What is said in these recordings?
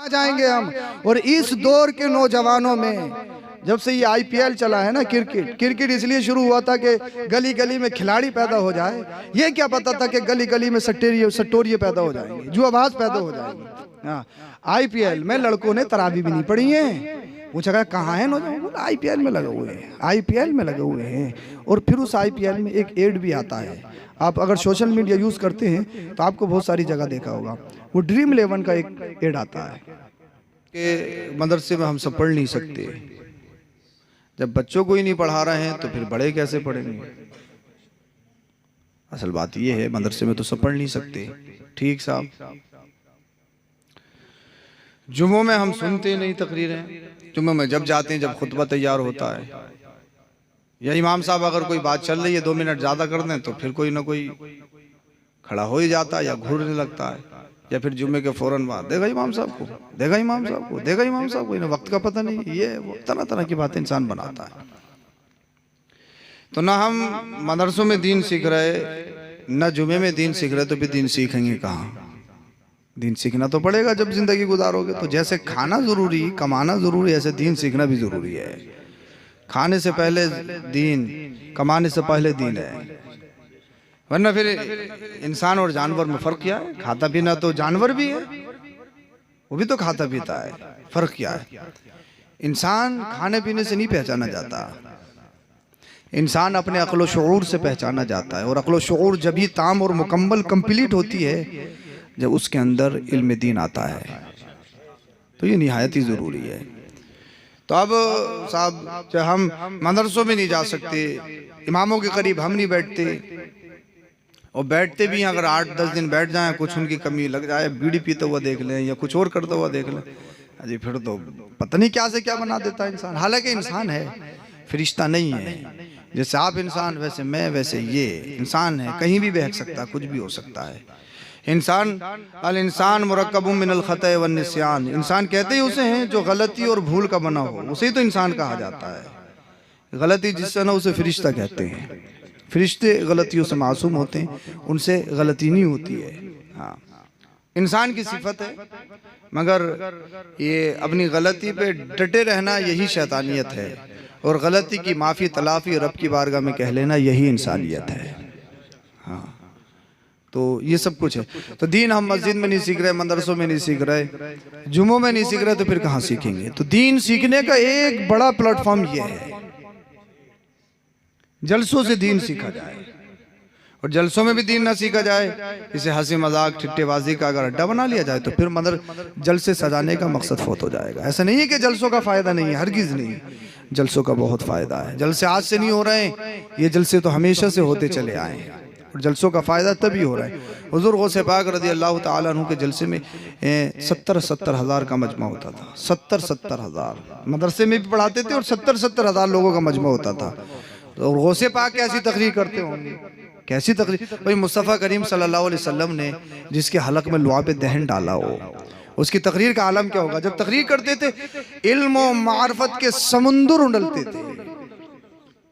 जाएंगे हम। और इस दौर के नौजवानों में जब से ये आईपीएल चला है ना, क्रिकेट इसलिए शुरू हुआ था कि गली गली में खिलाड़ी पैदा हो जाए। ये क्या पता था कि गली गली में सट्टोरिये पैदा हो जाएंगे, जुआबाज पैदा हो जाएंगे। हाँ, आईपीएल में लड़कों ने तराबी भी नहीं पढ़ी है। पूछा कहाँ है नौजवान, आईपीएल में लगे हुए हैं, आईपीएल में लगे हुए हैं। और फिर उस आईपीएल में एक एड भी आता है। आप अगर सोशल मीडिया यूज करते हैं तो आपको बहुत सारी जगह देखा होगा, वो ड्रीम 11 का एक एड आता है कि मदरसे में हम सब पढ़ नहीं सकते। जब बच्चों को ही नहीं पढ़ा रहे हैं तो फिर बड़े कैसे पढ़ेंगे। असल बात यह है मदरसे में तो सब पढ़ नहीं सकते। ठीक साहब, जुम्मों में हम सुनते नहीं तकरीरें। जुम्मे में जब जाते हैं, जब खुतबा तैयार होता है या इमाम साहब अगर कोई बात चल रही है 2 मिनट ज्यादा कर दें तो फिर कोई ना कोई खड़ा हो ही जाता है या घूरने लगता है, या फिर जुम्मे के फौरन बाद देखा इमाम साहब को, देखा इमाम साहब को, देखा इमाम साहब को, इन्हें वक्त का पता नहीं। ये वो तरह तरह की बातें इंसान बनाता है। तो ना हम मदरसों में दीन सीख रहे, ना जुम्मे में दीन सीख रहे, तो फिर दीन सीखेंगे कहाँ। दीन सीखना तो पड़ेगा जब जिंदगी गुजारोगे। तो जैसे खाना जरूरी, कमाना जरूरी, ऐसे दीन सीखना भी जरूरी है। खाने से पहले दीन, कमाने से पहले दीन है। वरना फिर इंसान और जानवर में फर्क क्या है। खाता पीना तो जानवर भी है, वो भी तो खाता पीता है। फर्क क्या है। इंसान खाने पीने से नहीं पहचाना जाता, इंसान अपने अक्ल शऊर से पहचाना जाता है। और अक्ल शऊर जब ही ताम और मुकम्मल कंप्लीट होती है जब उसके अंदर इल्म दीन आता है। तो ये निहायत ही ज़रूरी है। तो अब साहब, जब हम मदरसों में नहीं जा सकते, इमामों के करीब हम नहीं बैठते, और बैठते भी हैं अगर 8-10 दिन बैठ जाएं, कुछ उनकी कमी लग जाए, बीड़ी पीते हुआ देख लें या कुछ और करते हुआ देख लें, अजी फिर तो पता नहीं क्या से क्या बना देता है इंसान। हालांकि इंसान है, फरिश्ता नहीं है। जैसे आप इंसान, वैसे मैं, वैसे ये इंसान है। कहीं भी बहक सकता है, कुछ भी हो सकता है। इंसान अल इंसान मुरक्कबुम मिनल खता वन निस्यान, इंसान कहते ही उसे हैं जो गलती और भूल का बना हो, उसे ही तो इंसान कहा जाता है। गलती जिससे ना उसे फरिश्ता कहते हैं। फरिश्ते गलतियों से मासूम होते हैं, उनसे गलती नहीं होती है। हाँ, इंसान की सिफत है, मगर ये अपनी गलती पे डटे रहना यही शैतानियत है। और गलती की माफ़ी तलाफ़ी रब की बारगाह में कह लेना यही इंसानियत है। हाँ, तो ये सब कुछ है। तो दीन हम मस्जिद में नहीं सीख रहे, मदरसों में नहीं सीख रहे, जुम्मों में नहीं सीख रहे, तो फिर कहाँ सीखेंगे। तो दीन सीखने का एक बड़ा प्लेटफॉर्म ये है, जलसों से दीन सीखा जाए। और जलसों में भी दीन ना सीखा जाए, इसे हंसी मजाक ठिट्ठेबाजी का अगर अड्डा बना लिया जाए तो फिर जलसे सजाने का मकसद फौत हो जाएगा। ऐसा नहीं है कि जलसों का फायदा नहीं है, हरगिज नहीं, जलसों का बहुत फायदा है। जलसे आज से नहीं हो रहे हैं, ये जलसे तो हमेशा से होते चले आए हैं। और जलसों का फ़ायदा तभी हो रहा है। हुज़ूर गौसे पाक रज़ी अल्लाह ताला अन्हु के जलसे में 70-70 हज़ार का मजमा होता था। 70-70 हज़ार मदरसे में भी पढ़ाते थे और 70-70 हज़ार लोगों का मजमा होता था। तो गौसे पाक कैसी तकरीर करते होंगे, कैसी तकरीर। भाई मुस्तफ़ा करीम सल्लल्लाहु अलैहि वसल्लम ने जिसके हलक में लुआब दहन डाला हो, उसकी तकरीर का आलम क्या होगा। जब तकरीर करते थे इल्म और मार्फत के समुंदर उंडलते थे।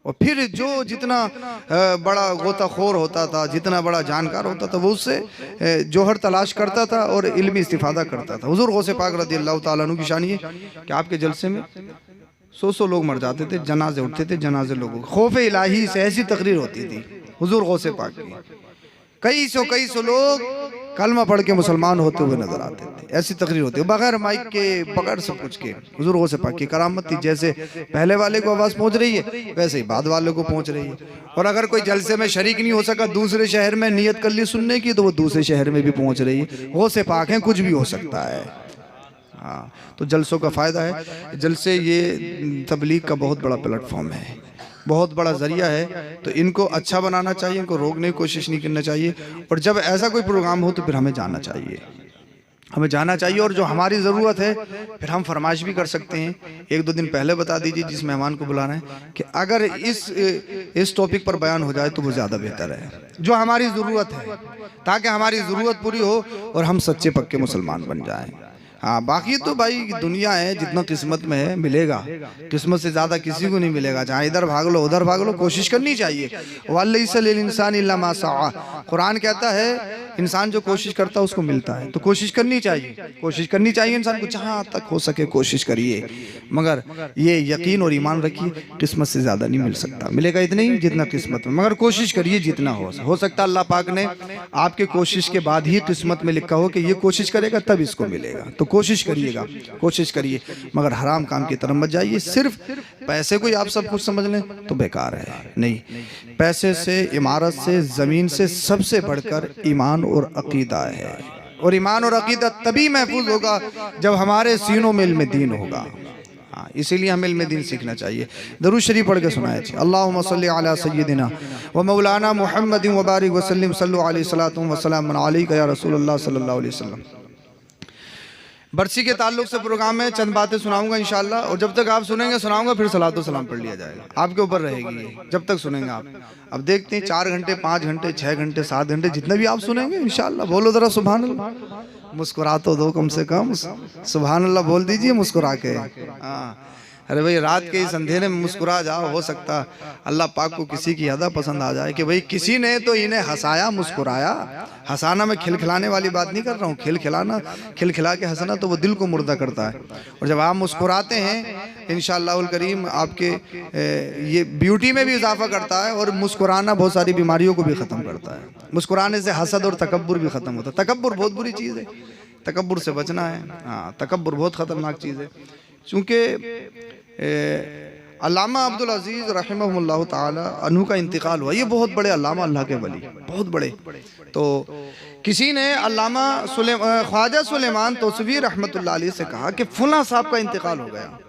और फिर जो जितना बड़ा गोताखोर होता था, जितना बड़ा जानकार होता था, वो उससे जोहर तलाश करता था और इल्मी इस्तिफादा करता था। हुज़ूर गौसे पाक रज़ी अल्लाह ताला अन्हु की शान ये कि आपके जलसे में 100 लोग मर जाते थे, जनाजे उठते थे, जनाजे लोगों खौफ इलाही से ऐसी तकरीर होती थी हुज़ूर गौसे पाक की। कई सौ लोग कलमा पढ़ के मुसलमान होते हुए नजर आते थे। ऐसी तकरीर होती है, बगैर माइक के, बगैर सब कुछ के। हुज़ूर गौसे पाक की करामत थी, जैसे पहले वाले को आवाज़ पहुंच रही है वैसे ही बाद वाले को पहुंच रही है। और अगर कोई जलसे में शरीक नहीं हो सका, दूसरे शहर में नियत कर ली सुनने की, तो वो दूसरे शहर में भी पहुंच रही है। गौसे पाक हैं, कुछ भी हो सकता है। हाँ, तो जलसों का फ़ायदा है। जलसे ये तबलीग का बहुत बड़ा प्लेटफॉर्म है, बहुत बड़ा ज़रिया है। तो इनको अच्छा बनाना चाहिए, इनको रोकने की कोशिश नहीं करना चाहिए। और जब ऐसा कोई प्रोग्राम हो तो फिर हमें जाना चाहिए, हमें जाना चाहिए। और जो हमारी ज़रूरत है फिर हम फरमाइश भी कर सकते हैं। 1-2 दिन पहले बता दीजिए जिस मेहमान को बुला रहे हैं कि अगर इस टॉपिक पर बयान हो जाए तो वो ज़्यादा बेहतर है, जो हमारी ज़रूरत है, ताकि हमारी ज़रूरत पूरी हो और हम सच्चे पक्के मुसलमान बन जाएँ। हाँ, बाकी तो भाई दुनिया है, जितना किस्मत में है मिलेगा, किस्मत से ज्यादा किसी को नहीं मिलेगा। जहाँ इधर भाग लो उधर भाग लो, कोशिश करनी चाहिए। वलैसा लिल इंसान इल्ला मा सआ, कुरान कहता है इंसान जो कोशिश करता है उसको मिलता है। तो कोशिश करनी चाहिए, कोशिश करनी चाहिए इंसान को, जहाँ तक हो सके कोशिश करिए। मगर ये यकीन और ईमान रखिए, किस्मत से ज्यादा नहीं मिल सकता, मिलेगा इतना ही जितना किस्मत में, मगर कोशिश करिए जितना हो सकता। अल्लाह पाक ने आपके कोशिश के बाद ही किस्मत में लिखा हो कि ये कोशिश करेगा तब इसको मिलेगा। तो कोशिश करिएगा, कोशिश करिए, मगर हराम काम की तरफ मत जाइए। सिर्फ पैसे को ही आप सब कुछ समझ लें तो बेकार है। नहीं, पैसे से, इमारत से, जमीन से सबसे बढ़कर ईमान और अकीदा है। और ईमान और अकीदा तभी महफूज होगा जब हमारे सीनों में इल्म दीन होगा। हाँ, इसीलिए हमें इल्म दीन सीखना चाहिए। दरूद शरीफ पढ़ के सुनाया चाहिए। अल्लाहुम्मा सल्ली अला सय्यिदिना व मौलाना मुहम्मद व बारिक व सल्लिम सल्लु अलैहि सलातु व सलाम अलैका या रसूलुल्लाह सल्लल्लाहु अलैहि वसल्लम। बरसी के ताल्लुक से प्रोग्राम में चंद बातें सुनाऊंगा इंशाल्लाह, और जब तक आप सुनेंगे सुनाऊंगा, फिर सलातो सलाम पढ़ लिया जाएगा। आपके ऊपर रहेगी ये, जब तक सुनेंगे आप। अब देखते हैं 4 घंटे, 5 घंटे, 6 घंटे, 7 घंटे, जितने भी आप सुनेंगे इंशाल्लाह। बोलो जरा सुभान अल्लाह, मुस्कुरा तो दो कम से कम, सुभान अल्लाह बोल दीजिए मुस्कुरा के। हाँ, अरे भाई रात के इस अंधेरे में मुस्कुरा जाओ, हो सकता अल्लाह पाक को किसी की अदा पसंद आ जाए कि भाई किसी ने तो इन्हें हंसाया, मुस्कुराया। हंसाना मैं खिलखिलाने वाली बात नहीं कर रहा हूँ, खिलखिलाना, खिलखिला के हंसना तो वो दिल को मुर्दा करता है। और जब आप मुस्कुराते हैं इंशाअल्लाहुल करीम, आपके ये ब्यूटी में भी इजाफा करता है, और मुस्कुराना बहुत सारी बीमारियों को भी ख़त्म करता है। मुस्कुराने से हसद और तकब्बुर भी ख़त्म होता है। तकब्बुर बहुत बुरी चीज़ है, तकब्बुर से बचना है। हाँ, तकब्बुर बहुत ख़तरनाक चीज़ है। चूँकि अल्लामा अब्दुल अजीज़ रहमहुल्लाह ताला अन्हु का इंतकाल हुआ। ये बहुत बड़े अल्लामा, अल्लाह के वली, बहुत बड़े। तो किसी ने अल्लामा ख्वाजा सुलेमान तौसीफ़ी रहमतुल्लाह अलैह से कहा कि फुला साहब का इंतकाल हो गया।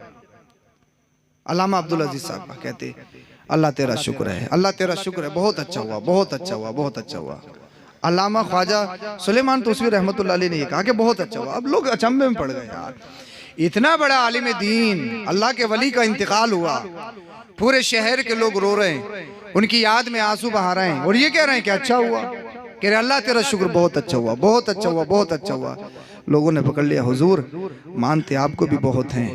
अल्लामा अब्दुल अजीज़ साहब का कहते, अल्लाह तेरा शुक्र है, अल्लाह तेरा शुक्र है, बहुत अच्छा हुआ, बहुत अच्छा हुआ, बहुत अच्छा हुआ। अल्लामा ख्वाजा सुलेमान तौसीफ़ी रहमतुल्लाह अलैह ने ये कहा कि बहुत अच्छा हुआ। अब लोग अचंभे में पड़ गए, यार इतना बड़ा आलिम दीन, अल्लाह के वली का इंतकाल हुआ, पूरे शहर के लोग रो रहे हैं, उनकी याद में आंसू बहा रहे हैं, और ये कह रहे हैं कि अच्छा हुआ, कह रहे अल्लाह तेरा शुक्र, बहुत अच्छा हुआ, बहुत अच्छा हुआ, बहुत अच्छा हुआ। लोगों ने पकड़ लिया, हुजूर मानते आपको भी बहुत हैं,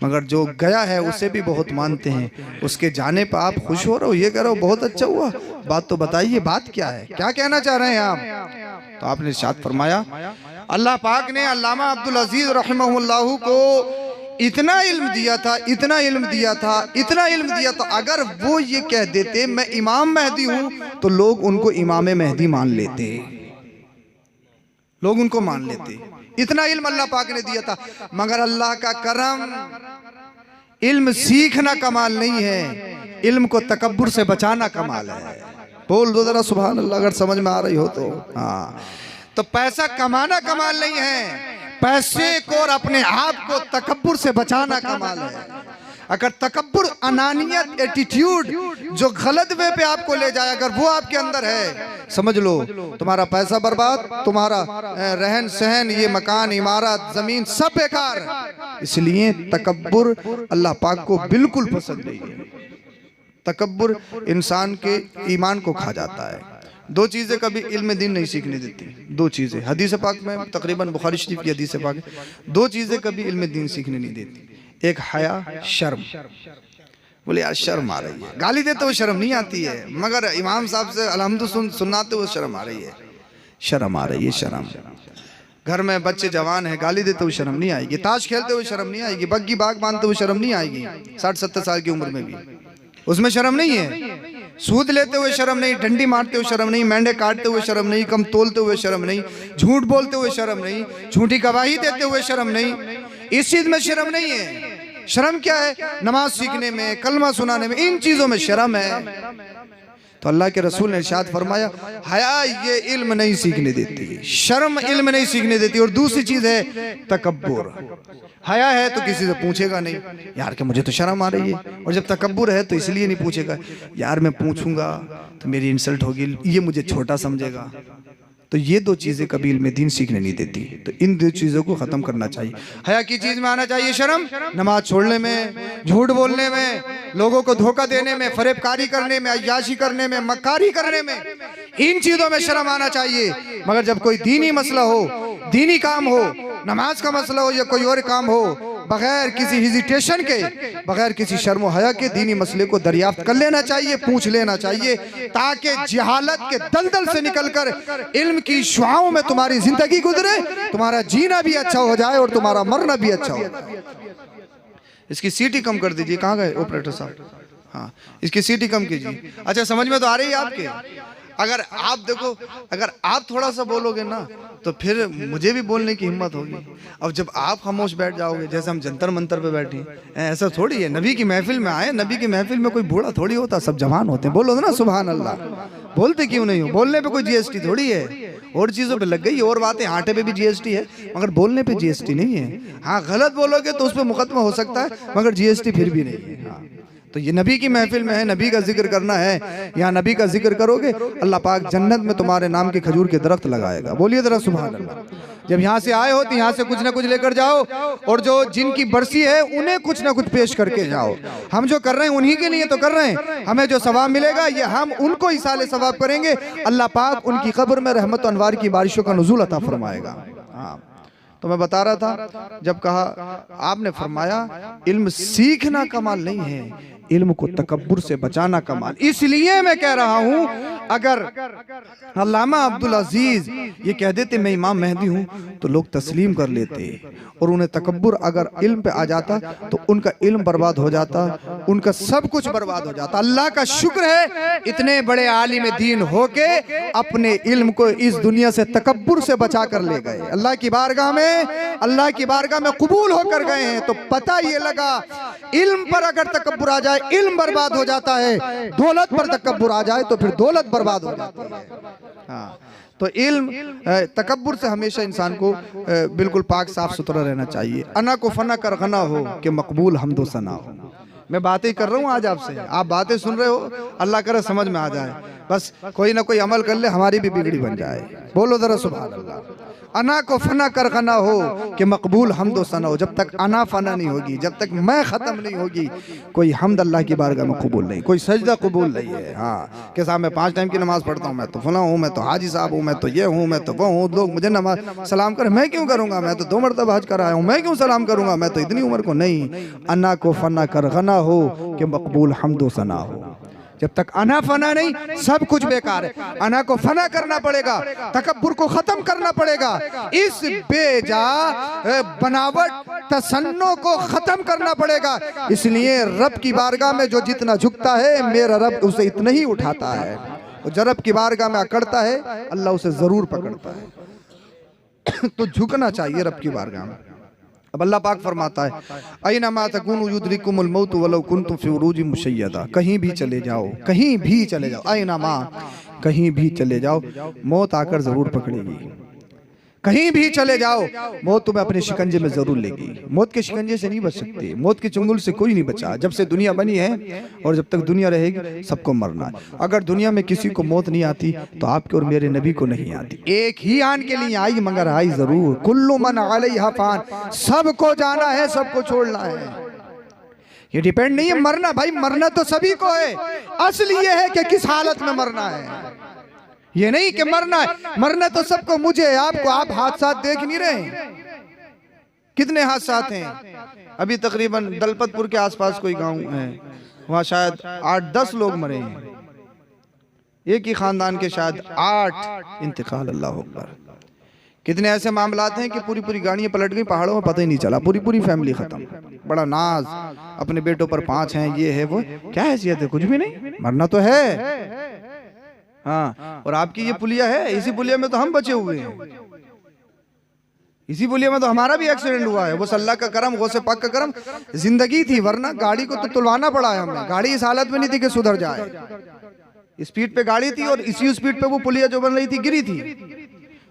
मगर जो गया है उसे भी बहुत मानते हैं, उसके जाने पर आप खुश हो रहे हो, ये कह रहे हो बहुत अच्छा हुआ। बात तो बताइए, बात क्या है, क्या कहना चाह रहे हैं आप? तो आपने इरशाद फरमाया, अल्लाह पाक ने अल्लामा अब्दुल अजीज रहमहुल्लाह को इतना इल्म दिया था, इतना इल्म दिया था, इतना इल्म दिया था, अगर वो ये कह देते मैं इमाम मेहदी हूं तो लोग उनको इमाम मेहदी मान लेते, लोग उनको मान लेते। इतना इल्म अल्लाह पाक ने दिया था। मगर अल्लाह का करम, इल्म सीखना कमाल नहीं है, इल्म को तकब्बुर से बचाना कमाल है। बोल दो जरा सुभान अल्लाह, अगर समझ में आ रही हो तो। हाँ, तो पैसा कमाना कमाल नहीं है, पैसे को और अपने आप को तकब्बुर से बचाना कमाल है। अगर तकब्बुर, अनानियत, एटीट्यूड जो गलत वे पे आपको ले जाए, अगर वो आपके अंदर है, समझ लो तुम्हारा पैसा बर्बाद, तुम्हारा रहन सहन, ये मकान, इमारत, जमीन सब बेकार। इसलिए तकब्बुर अल्लाह पाक को बिल्कुल पसंद नहीं है। तकब्बुर इंसान के ईमान को खा जाता है। 2 चीज़ें कभी इल्म दीन नहीं सीखने देती, 2 चीज़ें हदीस पाक में, तकरीबन बुखारी शरीफ की हदीस पाक, 2 चीज़ें कभी इल्म दीन सीखने नहीं देती। एक हया, शर्म। बोले यार शर्म आ रही है, गाली देते हुए शर्म नहीं आती है, मगर इमाम साहब से अलहम्दु सुनाते हुए शर्म आ रही है, शर्म आ रही है, शर्म। घर में बच्चे जवान है, गाली देते हुए शर्म नहीं आएगी, ताश खेलते हुए शर्म नहीं आएगी, बग्गी बाग बांधते हुए शर्म नहीं आएगी, 60-70 साल की उम्र में भी उसमें शर्म नहीं है। सूद लेते हुए शर्म नहीं, डंडी मारते हुए शर्म नहीं, मेंढे काटते हुए शर्म नहीं, कम तोलते हुए शर्म नहीं, झूठ बोलते हुए शर्म नहीं, झूठी गवाही देते हुए शर्म नहीं, इस चीज में शर्म नहीं है। शर्म क्या है? नमाज सीखने में, कलमा सुनाने में, इन चीजों में शर्म है। तो अल्लाह के रसूल ने इरशाद फरमाया, हया ये इल्म नहीं सीखने देती, शर्म इल्म नहीं सीखने देती। और दूसरी चीज है तकब्बुर। हया है तो किसी से पूछेगा नहीं यार कि मुझे तो शर्म आ रही है, और जब तकब्बुर है तो इसलिए नहीं पूछेगा यार मैं पूछूंगा तो मेरी इंसल्ट होगी, ये मुझे छोटा समझेगा। तो ये 2 चीजें कभी इल्म दीन सीखने नहीं देती। तो इन 2 चीजों को खत्म करना चाहिए। हया की चीज में आना चाहिए शर्म, नमाज छोड़ने में, झूठ बोलने में, लोगों को धोखा देने में, फरेबकारी करने में, अय्याशी करने में, मक्कारी करने में, इन चीजों में शर्म आना चाहिए। मगर जब कोई दीनी मसला हो, दीनी काम हो, नमाज का मसला हो या कोई और काम हो, बगैर किसी हिजिटेशन के, बगैर किसी शर्म व हया के दीनी मसले को दरियाफ्त कर लेना चाहिए, पूछ लेना चाहिए, ताकि जहालत के दलदल से निकलकर इल्म की शुआओं में तुम्हारी जिंदगी गुजरे, तुम्हारा जीना भी अच्छा हो जाए और तुम्हारा मरना भी अच्छा हो जाए। इसकी सीटी कम कर दीजिए। कहाँ गए ऑपरेटर साहब? हाँ, इसकी सीटी कम कीजिए। अच्छा, समझ में तो आ रही है आपके? अगर आप देखो, अगर आप थोड़ा सा बोलोगे ना तो फिर मुझे भी बोलने की हिम्मत होगी। अब जब आप खामोश बैठ जाओगे, जैसे हम जंतर मंतर पे बैठे, ऐसा थोड़ी है। नबी की महफिल में आए, नबी की महफिल में कोई बूढ़ा थोड़ी होता, सब जवान होते हैं। बोलो ना सुभान अल्लाह। बोलते क्यों नहीं हो? बोलने पे कोई जीएसटी थोड़ी है। और चीज़ों पे लग गई और बातें, आटे पे भी जीएसटी है मगर बोलने पे जीएसटी नहीं है। हाँ, गलत बोलोगे तो उस पर मुकदमा हो सकता है मगर जीएसटी फिर भी नहीं है। हाँ, तो ये नबी की महफिल में है, नबी का जिक्र करना है। यहाँ नबी का जिक्र करोगे, अल्लाह पाक जन्नत में तुम्हारे नाम के खजूर के दरख्त लगाएगा। बोलिए जरा सुभान अल्लाह। जब यहाँ से आए हो तो यहाँ से कुछ ना कुछ लेकर जाओ, और जो जिनकी बरसी है उन्हें कुछ ना कुछ पेश करके जाओ। हम जो कर रहे हैं उन्हीं के लिए तो कर रहे हैं। हमें जो सवाब मिलेगा ये हम उनको इसाले सवाब करेंगे। अल्लाह पाक उनकी कब्र में रहमत व अनवार की बारिशों का नुज़ूल अता फरमाएगा। हाँ, तो मैं बता रहा था, जब कहा आपने फरमाया इल्म सीखना कमाल नहीं है, इल्म को तकब्बुर से बचाना कमाल। इसलिए मैं कह रहा हूं, अगर अल्लामा अब्दुल अजीज ये कह देते मैं इमाम मेहदी हूं तो लोग तस्लीम कर लेते, और उन्हें तकब्बुर अगर इल्म पे आ जाता तो उनका इल्म बर्बाद हो जाता, उनका सब कुछ बर्बाद हो जाता। अल्लाह का शुक्र है इतने बड़े आलिम दीन होके अपने इल्म को इस दुनिया से तकब्बुर से बचा कर ले गए। अल्लाह की बारगाह में कबूल होकर गए हैं। तो पता ये लगा, इल्म पर अगर तकब्बुर आ जाए इल्म बर्बाद हो जाता है, दौलत पर तकब्बुर आ जाए तो फिर दौलत बर्बाद हो जाती है। हाँ, तो इल्म तकब्बुर से हमेशा इंसान को बिल्कुल पाक साफ सुथरा रहना चाहिए। अना को फना कर गना हो कि मकबूल हमदो सना हो। मैं बातें कर रहा हूँ आज आपसे, आप बातें सुन रहे हो, अल्लाह करे समझ में आ जाए, बस कोई ना कोई अमल कर ले, हमारी भी बिगड़ी बन जाए। बोलो जरा सुभान अल्लाह। अना को फना कर गना हो कि मकबूल हमदो सना हो। जब तक अना फना नहीं होगी, जब तक मैं ख़त्म नहीं होगी, कोई हमद अल्लाह की बारगाह में कबूल नहीं, कोई सजदा कबूल नहीं है। हाँ, कि साहब मैं 5 टाइम की नमाज़ पढ़ता हूँ, मैं तो फला हूँ, मैं तो हाजी साहब हूँ, मैं तो ये हूँ, मैं तो वो हूँ, लोग मुझे नमाज सलाम कर, मैं क्यों करूँगा? मैं तो 2 मरतबा हज कर आया हूँ, मैं क्यों सलाम करूँगा? मैं तो इतनी उम्र को नहीं। अना को फना कर गना हो कि मकबूल हमदो सना हो। जब तक अना फना नहीं, सब कुछ बेकार है। अना को फना करना पड़ेगा, तकब्बुर को खत्म करना पड़ेगा, इस बेजा बनावट तसन्नो को खत्म करना पड़ेगा। इसलिए रब की बारगाह में जो जितना झुकता है, मेरा रब उसे इतना ही उठाता है। और जब रब की बारगाह में अकड़ता है, अल्लाह उसे जरूर पकड़ता है। तो झुकना चाहिए रब की बारगाह में। अब अल्लाह पाक फरमाता है, अयनमा तकुनु युद्रिकुमुल मौत वलौ कुन्तुम फी उरूजिम मुशय्यदा। कहीं भी चले जाओ, कहीं भी चले जाओ, अयनमा, कहीं भी चले जाओ, मौत आकर जरूर पकड़ेगी। कहीं भी चले जाओ, मौत तुम्हें अपने शिकंजे में जरूर लेगी। मौत के शिकंजे से नहीं बच सकते, मौत के चुंगल से कोई नहीं बचा। जब से दुनिया बनी है और जब तक दुनिया रहेगी, सबको मरना है। अगर दुनिया में किसी को मौत नहीं आती तो आपके और मेरे नबी को नहीं आती। एक ही आन के लिए आई, मगर आई जरूर। कुल्लु मन अलैहा फान, सबको जाना है, सबको छोड़ना है। ये डिपेंड नहीं है मरना, भाई मरना तो सभी को है, असल ये है कि किस हालत में मरना है। ये नहीं कि मरना है, मरना तो सबको, मुझे आपको। आप हादसा देख नहीं रहे, कितने हादसा हैं। अभी तकरीबन दलपतपुर के आसपास कोई गांव है, वहां शायद 8-10 लोग मरे हैं, एक ही खानदान के शायद 8 इंतकाल। अल्लाह अकबर। कितने ऐसे मामलात हैं कि पूरी पूरी गाड़ियां पलट गई, पहाड़ों में पता ही नहीं चला, पूरी पूरी फैमिली खत्म। बड़ा नाज, अपने बेटों पर 5 हैं, ये है वो, क्या हैसियत है? कुछ भी नहीं, मरना तो है। हाँ, और आपकी ये पुलिया है, इसी पुलिया में तो हम बचे हुए हैं, इसी पुलिया में तो हमारा भी एक्सीडेंट हुआ है। वो अल्लाह का करम, गौसे पाक का करम, जिंदगी थी, वरना गाड़ी को तो तुलवाना पड़ा है हमें। गाड़ी इस हालत में नहीं थी कि सुधर जाए, स्पीड पे गाड़ी थी और इसी स्पीड पे वो पुलिया जो बन रही थी गिरी थी।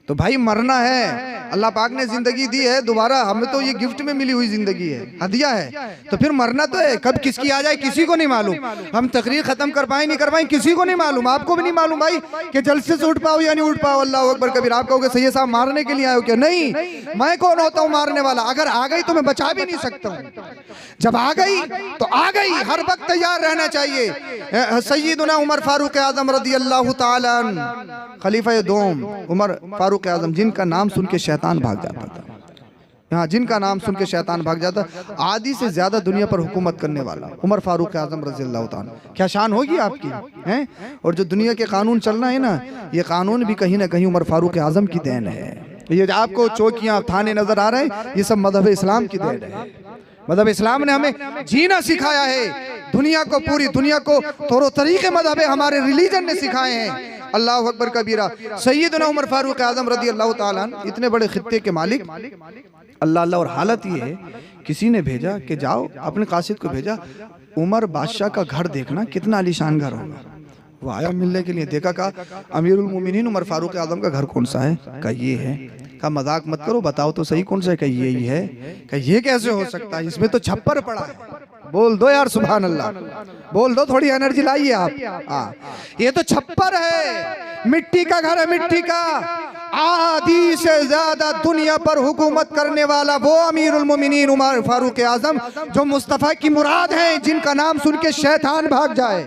तो भाई मरना है, अल्लाह पाक ने जिंदगी दी है दोबारा, हमें तो ये गिफ्ट में मिली हुई जिंदगी है, हदिया है। तो फिर मरना तो है, कब किसकी आ जाए किसी को नहीं मालूम। हम तकरीर खत्म कर पाए नहीं कर पाए किसी को नहीं मालूम, आपको भी नहीं मालूम भाई कि जलसे से उठ पाओ या नहीं उठ पाओ। अल्लाह अकबर कबीर। आप कहोगे सैयद साहब मारने के लिए आए हो क्या? नहीं, मैं कौन होता हूँ मारने वाला? अगर आ गई तो मैं बचा भी नहीं सकता हूँ। जब आ गई तो आ गई, हर वक्त तैयार रहना चाहिए। सैयदना उमर फारूक आजम रज़ियल्लाहु ताला अन्हु, खलीफा दोम उमर फारूक फारूक आजम, जिनका नाम सुन के शैतान भाग जाता था। हाँ, जिनका नाम सुन के शैतान भाग जाता। आधी से ज्यादा दुनिया पर हुकूमत करने वाला उमर फारूक आजम रज़ी अल्लाह ताला। क्या शान होगी आपकी, हैं? और जो दुनिया के कानून चलना है ना, ये कानून भी कहीं ना कहीं उमर फारूक आजम की देन है। ये आपको चौकियां थाने नजर आ रहे हैं, ये सब मजहब इस्लाम की देन है। मजहब इस्लाम ने हमें जीना सिखाया है। दुनिया को, पूरी दुनिया को तौर तरीके मजहब हमारे रिलीजन ने सिखाए हैं। अल्लाह अकबर कबीरा। सैयदना उमर फारूक आजम रज़ी अल्लाह ताला अन्हु, इतने बड़े खित्ते के मालिक, अल्लाह अल्लाह। और हालत ये है, किसी ने भेजा कि जाओ, अपने कासिद को भेजा, उमर बादशाह का घर देखना कितना आलीशान घर होगा। वो आया मिलने के लिए, देखा कहा अमीरुल मोमिनीन उमर फारूक आजम का घर कौन सा है? कहा ये है। कहा मजाक मत करो, बताओ तो सही कौन सा है? कहा यही है। कहा ये कैसे हो सकता है, इसमें तो छप्पर पड़ा है। बोल दो यार सुभान अल्लाह, बोल दो, थोड़ी एनर्जी लाइए आप। ये तो छप्पर है, मिट्टी का घर है, मिट्टी का। आधी से ज्यादा दुनिया पर हुकूमत करने वाला वो अमीरुल मोमिनीन उमर फारूक आजम, जो मुस्तफा की मुराद है, जिनका नाम सुन के शैतान भाग जाए,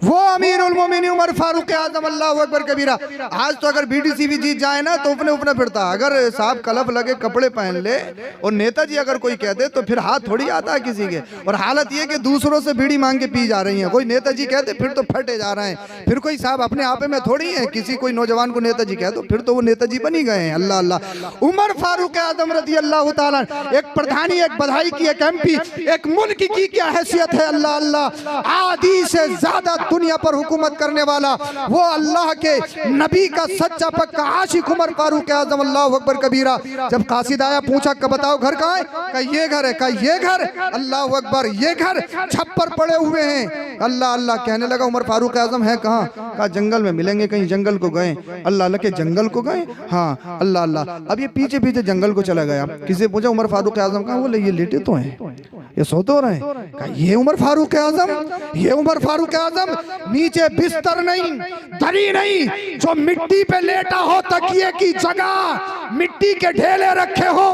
वो अमीरुल मोमिनीन उमर फारूक आजम। अल्लाह अकबर कबीरा। आज तो अगर बीडीसी भी जीत जाए ना तो अपने अपना फिरता। अगर साहब कलफ लगे कपड़े पहन ले और नेताजी अगर कोई कह दे तो फिर हाथ थोड़ी आता है किसी के। और हालत ये कि दूसरों से बीड़ी मांग के पी जा रही है। कोई नेताजी कहते फिर तो फटे जा रहे हैं। फिर कोई साहब अपने आप में थोड़ी है, किसी कोई नौजवान को नेताजी कह तो फिर तो वो नेताजी बनी गए हैं। अल्लाह अल्लाह। उमर फारूक आजम रज़ी अल्लाह ताला, एक प्रधानी, एक बधाई की, एक एमपी, एक मुल्क की क्या हैसियत है। अल्लाह अल्लाह। आधी से ज्यादा दुनिया पर हुकूमत करने वाला वो अल्लाह के नबी का सच्चा पक्का आशिक उमर फारूक आजम। अल्लाह अकबर कबीरा। जब कासिद आया, पूछा कि बताओ घर कहाँ है? कहा ये घर है। कहा ये घर? अल्लाह अकबर। ये घर छप्पर पड़े हुए हैं। अल्लाह अल्लाह। कहने लगा उमर फारूक आजम है कहाँ? कहा जंगल में मिलेंगे। कहीं जंगल को गए? अल्लाह अल्लाह के जंगल को गए। हाँ अल्लाह अल्लाह। अब ये पीछे पीछे जंगल को चला गया। किसी पूछा उमर फारूक आजम कहाँ? बोले ये लेटे तो हैं, ये सो तो रहे हैं। कहा ये उमर फारूक आजम, ये उमर फारूक आजम। नीचे बिस्तर नहीं, दरी नहीं, जो मिट्टी पे लेटा हो, तकिए की जगह मिट्टी के ढेले रखे हो।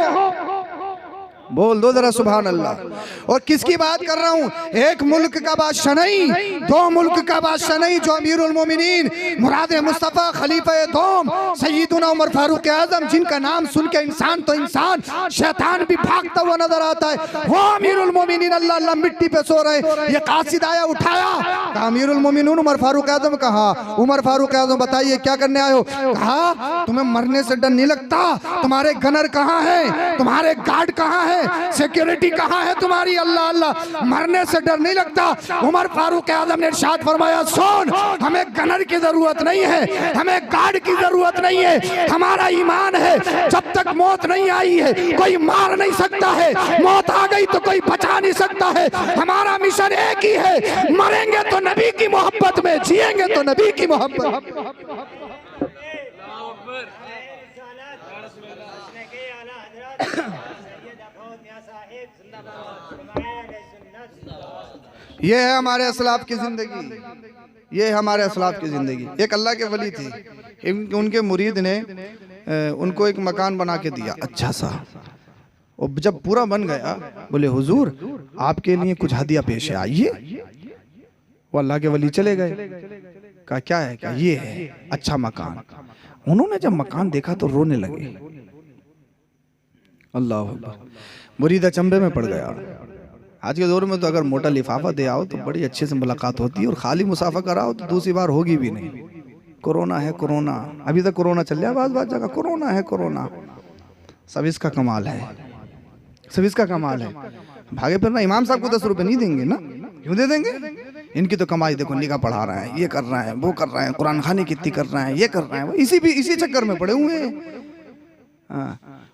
बोल दो जरा सुभान अल्लाह। और किसकी बात कर रहा हूं? एक मुल्क का बादशाह नहीं, दो मुल्क का बादशाह नहीं, जो अमीरुल मोमिनीन मुराद मुस्तफा खलीफा दोम सैयदना उमर फारूक आजम, जिनका नाम सुन के इंसान तो इंसान, शैतान भी भागता हुआ नजर आता है, वो अमीरुल मोमिनीन अल्लाह अल्लाह मिट्टी पे सो रहे। ये कासिद आया, उठाया, कहा अमीरुल मोमिनीन उमर फारूक आजम। कहा उमर फारूक आजम बताइए क्या करने आए हो? कहा तुम्हें मरने से डर नहीं लगता? तुम्हारे गनर कहाँ है? तुम्हारे गार्ड कहाँ है? सिक्योरिटी कहाँ है तुम्हारी? अल्लाह अल्लाह। मरने से डर नहीं लगता? उमर फारूक आजम ने इरशाद फरमाया, सुन, हमें गनर की जरूरत नहीं है, हमें गार्ड की जरूरत नहीं है। हमारा ईमान है, जब तक मौत नहीं आई है कोई मार नहीं सकता है, मौत आ गई तो कोई बचा नहीं सकता है। हमारा मिशन एक ही है, मरेंगे तो नबी की मोहब्बत में, जिएंगे तो नबी की मोहब्बत। ये है हमारे असलाफ की जिंदगी, ये है हमारे असलाफ की जिंदगी। एक अल्लाह के वली थी, उनके मुरीद ने उनको एक मकान बना के दिया अच्छा सा। और जब पूरा बन गया, बोले हुजूर आपके लिए कुछ हदिया पेश है, आइए। वो अल्लाह के वली चले गए। कहा क्या है? क्या ये है अच्छा मकान। उन्होंने जब मकान देखा तो रोने लगे। अल्लाह। मुरीद अचंभे में पड़ गया। आज के दौर में तो अगर मोटा लिफाफा दे आओ तो बड़ी अच्छे से मुलाकात होती है, और खाली मुसाफा कराओ तो दूसरी बार होगी भी नहीं। कोरोना है कोरोना, अभी तक कोरोना चल रहा है, बात जगह कोरोना है कोरोना। सब इसका कमाल है, सब इसका कमाल है। भागे फिर ना इमाम साहब को 10 रुपए नहीं देंगे ना, क्यों दे देंगे? इनकी तो कमाई देखो, निगाह पढ़ा रहा है, ये कर रहा है, वो कर रहा है, कुरान खानी कितनी कर रहा है, ये कर रहा है, इसी चक्कर में पड़े हुए हैं।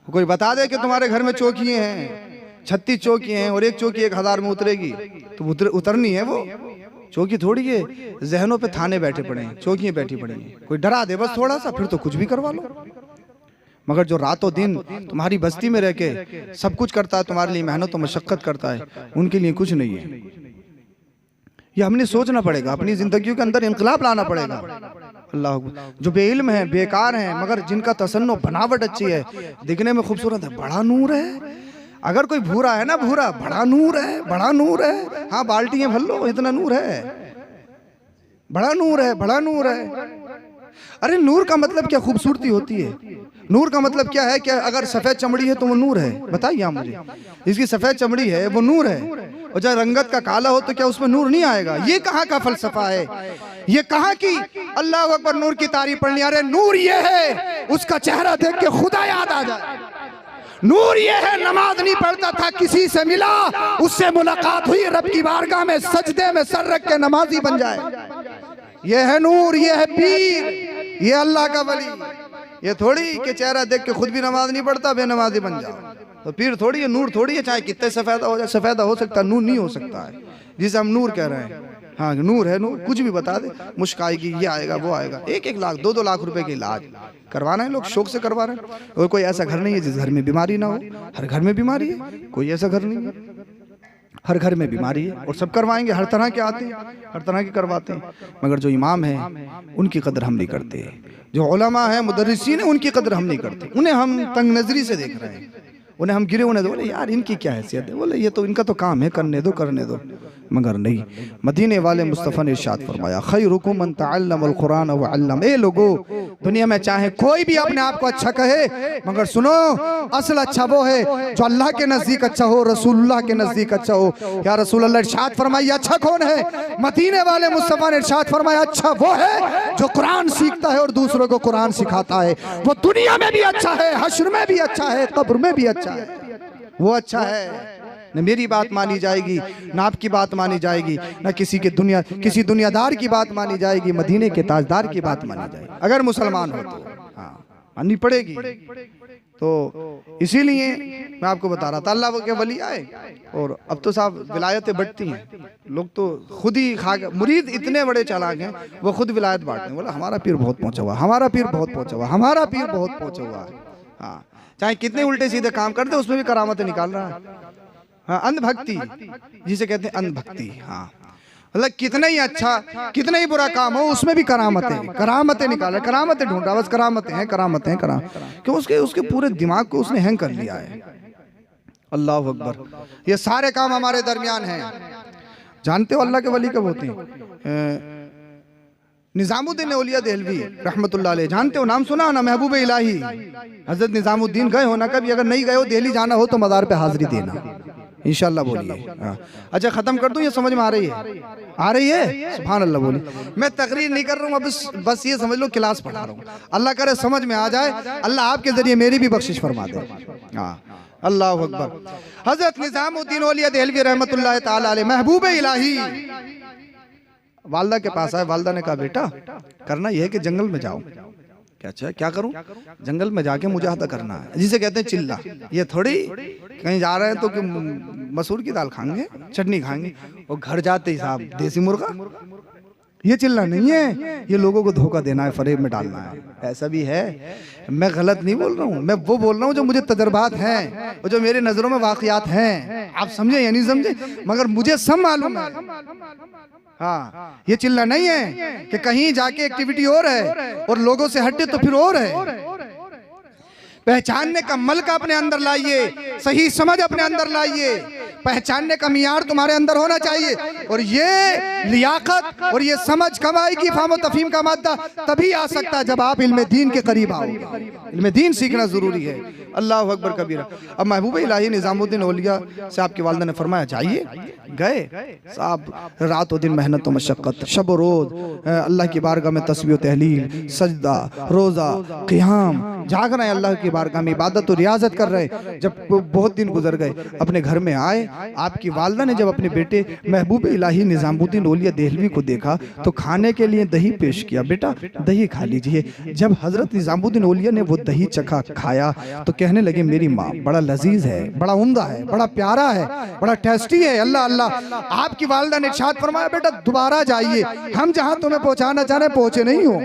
कोई बता दे कि तुम्हारे घर में चौकियां हैं, 36 चौकी हैं और एक चौकी 1000 में उतरेगी तो उतरनी है। वो चौकी थोड़ी है, जहनों पे थाने बैठे पड़े हैं, चौकियां बैठी पड़ी हैं। कोई डरा दे बस थोड़ा सा, फिर तो कुछ भी करवा लो। मगर जो रातों दिन तुम्हारी बस्ती में रह के सब कुछ करता है, तुम्हारे लिए मेहनत और मशक्कत करता है, उनके लिए कुछ नहीं है। ये हमने सोचना पड़ेगा, अपनी जिंदगी के अंदर इनकलाब लाना पड़ेगा। अल्लाह। जो बेइल्म है, बेकार हैं, मगर जिनका तसन्नो बनावट अच्छी है, दिखने में खूबसूरत है, बड़ा नूर है। अगर कोई भूरा है ना, भूरा, बड़ा नूर है, बड़ा नूर है। हाँ बाल्टियां भर लो, इतना नूर है, बड़ा नूर है, बड़ा नूर है। अरे नूर का मतलब क्या खूबसूरती होती है? नूर का मतलब क्या है? क्या अगर सफेद चमड़ी है तो वो नूर है? बताइए आप मुझे। इसकी सफेद चमड़ी है वो नूर है, और जब रंगत का काला हो तो क्या उसमें नूर नहीं आएगा? ये कहाँ का फलसफा है? ये कहाँ की अल्लाह अकबर नूर की तारीफ पढ़नी? अरे नूर ये है उसका चेहरा देख के खुदा याद आ जाए। नूर ये है नमाज नहीं पढ़ता था, किसी से मिला, उससे मुलाकात हुई, रब की बारगाह में सजदे में सर रख के नमाजी बन जाए। ये है नूर, ये है पीर, ये अल्लाह का वली। ये थोड़ी कि चेहरा देख के खुद भी नमाज नहीं पढ़ता बेनमाजी बन जाओ। तो पीर थोड़ी है, नूर थोड़ी है, चाहे कितने सफेदा हो जाए। सफेदा हो सकता है, नूर नहीं हो सकता है, जिसे हम नूर कह रहे हैं। हाँ नूर है, नूर कुछ भी बता दे, मुश्क आएगी, ये आएगा वो आएगा। 1-1 लाख 2-2 लाख रुपए के इलाज करवाना है, लोग शौक से करवा रहे हैं। और कोई ऐसा घर नहीं है जिस घर में बीमारी ना हो। हर घर में बीमारी है, कोई ऐसा घर नहीं है, हर घर में बीमारी है, और सब करवाएंगे। हर तरह के आते हैं, हर तरह के करवाते हैं। मगर जो इमाम हैं उनकी कदर हम नहीं करते, जो उलमा हैं मुदर्रिसीन हैं उनकी कदर हम नहीं करते। उन्हें हम तंग नजरी से देख रहे हैं, उन्हें हम गिरे उन्हें बोले यार इनकी क्या हैसियत है, बोले ये तो इनका तो काम है, करने दो करने दो। मगर नहीं, मदीने वाले मुस्तफ़ा ने इरशाद फरमाया खैरुकुम मन तअल्लमल कुरान व अल्लम। ए लोगो, दुनिया में चाहे कोई भी अपने आप को अच्छा कहे, मगर सुनो असल अच्छा वो है जो अल्लाह के नजदीक अच्छा हो, रसूलुल्लाह के नजदीक अच्छा हो। या रसूल अल्लाह इरशाद फरमाया अच्छा कौन है? मदीने वाले मुस्तफ़ा ने इरशाद फरमाया अच्छा वो है जो कुरान सीखता है और दूसरों को कुरान सिखाता है। वो दुनिया में भी अच्छा है, हश्र में भी अच्छा है, कब्र में भी अच्छा है। वो अच्छा है, न मेरी बात मानी जाएगी, न आपकी बात मानी जाएगी, न किसी दुनियादार की बात मानी जाएगी, मदीने के ताजदार की बात मानी जाएगी। अगर मुसलमान हो तो हाँ माननी पड़ेगी। तो इसीलिए मैं आपको बता रहा था अल्लाह के वली आए, और अब तो साहब विलायतें बढ़ती हैं। लोग तो खुद ही मुरीद इतने बड़े चालाक हैं, वो खुद विलायत बांटते हैं। बोला हमारा पीर बहुत पहुंचा हुआ, हमारा पीर बहुत पहुंचा हुआ, हमारा पीर बहुत पहुंचा हुआ। हाँ चाहे कितने उल्टे सीधे काम करते उसमें भी करामतें निकाल रहा है। हाँ अंधभक्ति जिसे कहते हैं, अंधभक्ति। हाँ मतलब कितना ही अच्छा कितना ही बुरा काम हो उसमें भी करामतें निकाल रहा, करामतें ढूंढ रहा, बस करामतें हैं करामतें हैं क्यों? उसके पूरे दिमाग को उसने हैंग कर लिया है। अल्लाह अकबर। ये सारे काम हमारे दरमियान हैं। जानते हो अल्लाह के वली कब होते हैं? निजामुद्दीन औलिया देहलवी रहमतुल्लाह अलैह, जानते हो? नाम सुना ना? महबूब इलाही हजरत निजामुद्दीन गए हो ना कभी? अगर नहीं गए हो, दिल्ली जाना हो तो मज़ार पे हाजिरी देना इंशाल्लाह। बोलिए हाँ। अच्छा खत्म कर दूं, ये समझ में आ रही है? आ रही है? सुभान अल्लाह। बोलिए। मैं तकरीर नहीं कर रहा हूँ, बस ये समझ लो क्लास पढ़ा रहा हूँ। अल्लाह करे समझ में आ जाए, अल्लाह आपके जरिए मेरी भी बख्शिश फरमा दे। हाँ अल्लाह अकबर। हजरत निजामुद्दीन औलिया देहलवी रहमतुल्लाह ताला अलैह महबूब इलाही वालदा के पास आए। वालदा ने कहा बेटा करना यह है कि जंगल में जाओ। क्या अच्छा क्या करूं? जंगल में जाके मुजाहिदा करना है, जिसे कहते हैं चिल्ला। ये थोड़ी कहीं जा रहे हैं तो कि मसूर की दाल खाएंगे, चटनी खाएंगे, और घर जाते ही साहब देसी मुर्गा। ये चिल्ला नहीं है, ये लोगों को धोखा देना है, फरेब में डालना है। ऐसा भी है, मैं गलत नहीं बोल रहा हूँ, मैं वो बोल रहा हूँ जो मुझे तजर्बात हैं और जो मेरे नजरों में वाकयात हैं। आप समझे या नहीं समझे, मगर मुझे सब मालूम है। हाँ ये चिल्ला नहीं है कि कहीं जाके एक्टिविटी और है और लोगों से हटे तो फिर और है। पहचानने का मलका अपने अंदर लाइए, सही समझ अपने अंदर लाइए। पहचानने का मियार तुम्हारे अंदर होना चाहिए, और ये लियाकत और ये समझ कमाई की फाम तफहीम का मादा तभी आ सकता है जब आप इल्म दीन के करीब आओ। इल्म दीन सीखना जरूरी है। अल्लाह अकबर कबीरा। अब महबूब इलाही निजामुद्दीन औलिया से आपकी वालिदा ने फरमाया जाइए। गए साहब, रात और दिन मेहनत और मशक्क़त, शब रोज अल्लाह की बारगाह में तस्बीह तहलील, सजदा, रोज़ा, क़ियाम, जाग रहे हैं अल्लाह की बारगाह में, इबादत और रियाजत कर रहे। जब बहुत दिन गुजर गए, अपने घर में आए, आपकी वालिदा ने जब अपने बेटे महबूब इलाही निजामुद्दीन औलिया देहलवी को देखा तो खाने के लिए दही पेश किया। बेटा दही खा लीजिए। जब हजरत निजामुद्दीन औलिया ने वो दही चखा, खाया, तो कहने लगे मेरी माँ बड़ा लजीज है, बड़ा उम्दा है, बड़ा प्यारा है, बड़ा टेस्टी है। अल्लाह अल्लाह। आपकी वालिदा ने इरशाद फरमाया बेटा दोबारा जाइए, हम जहां तुम्हें पहुंचाना चाह रहे पहुंचे नहीं हो।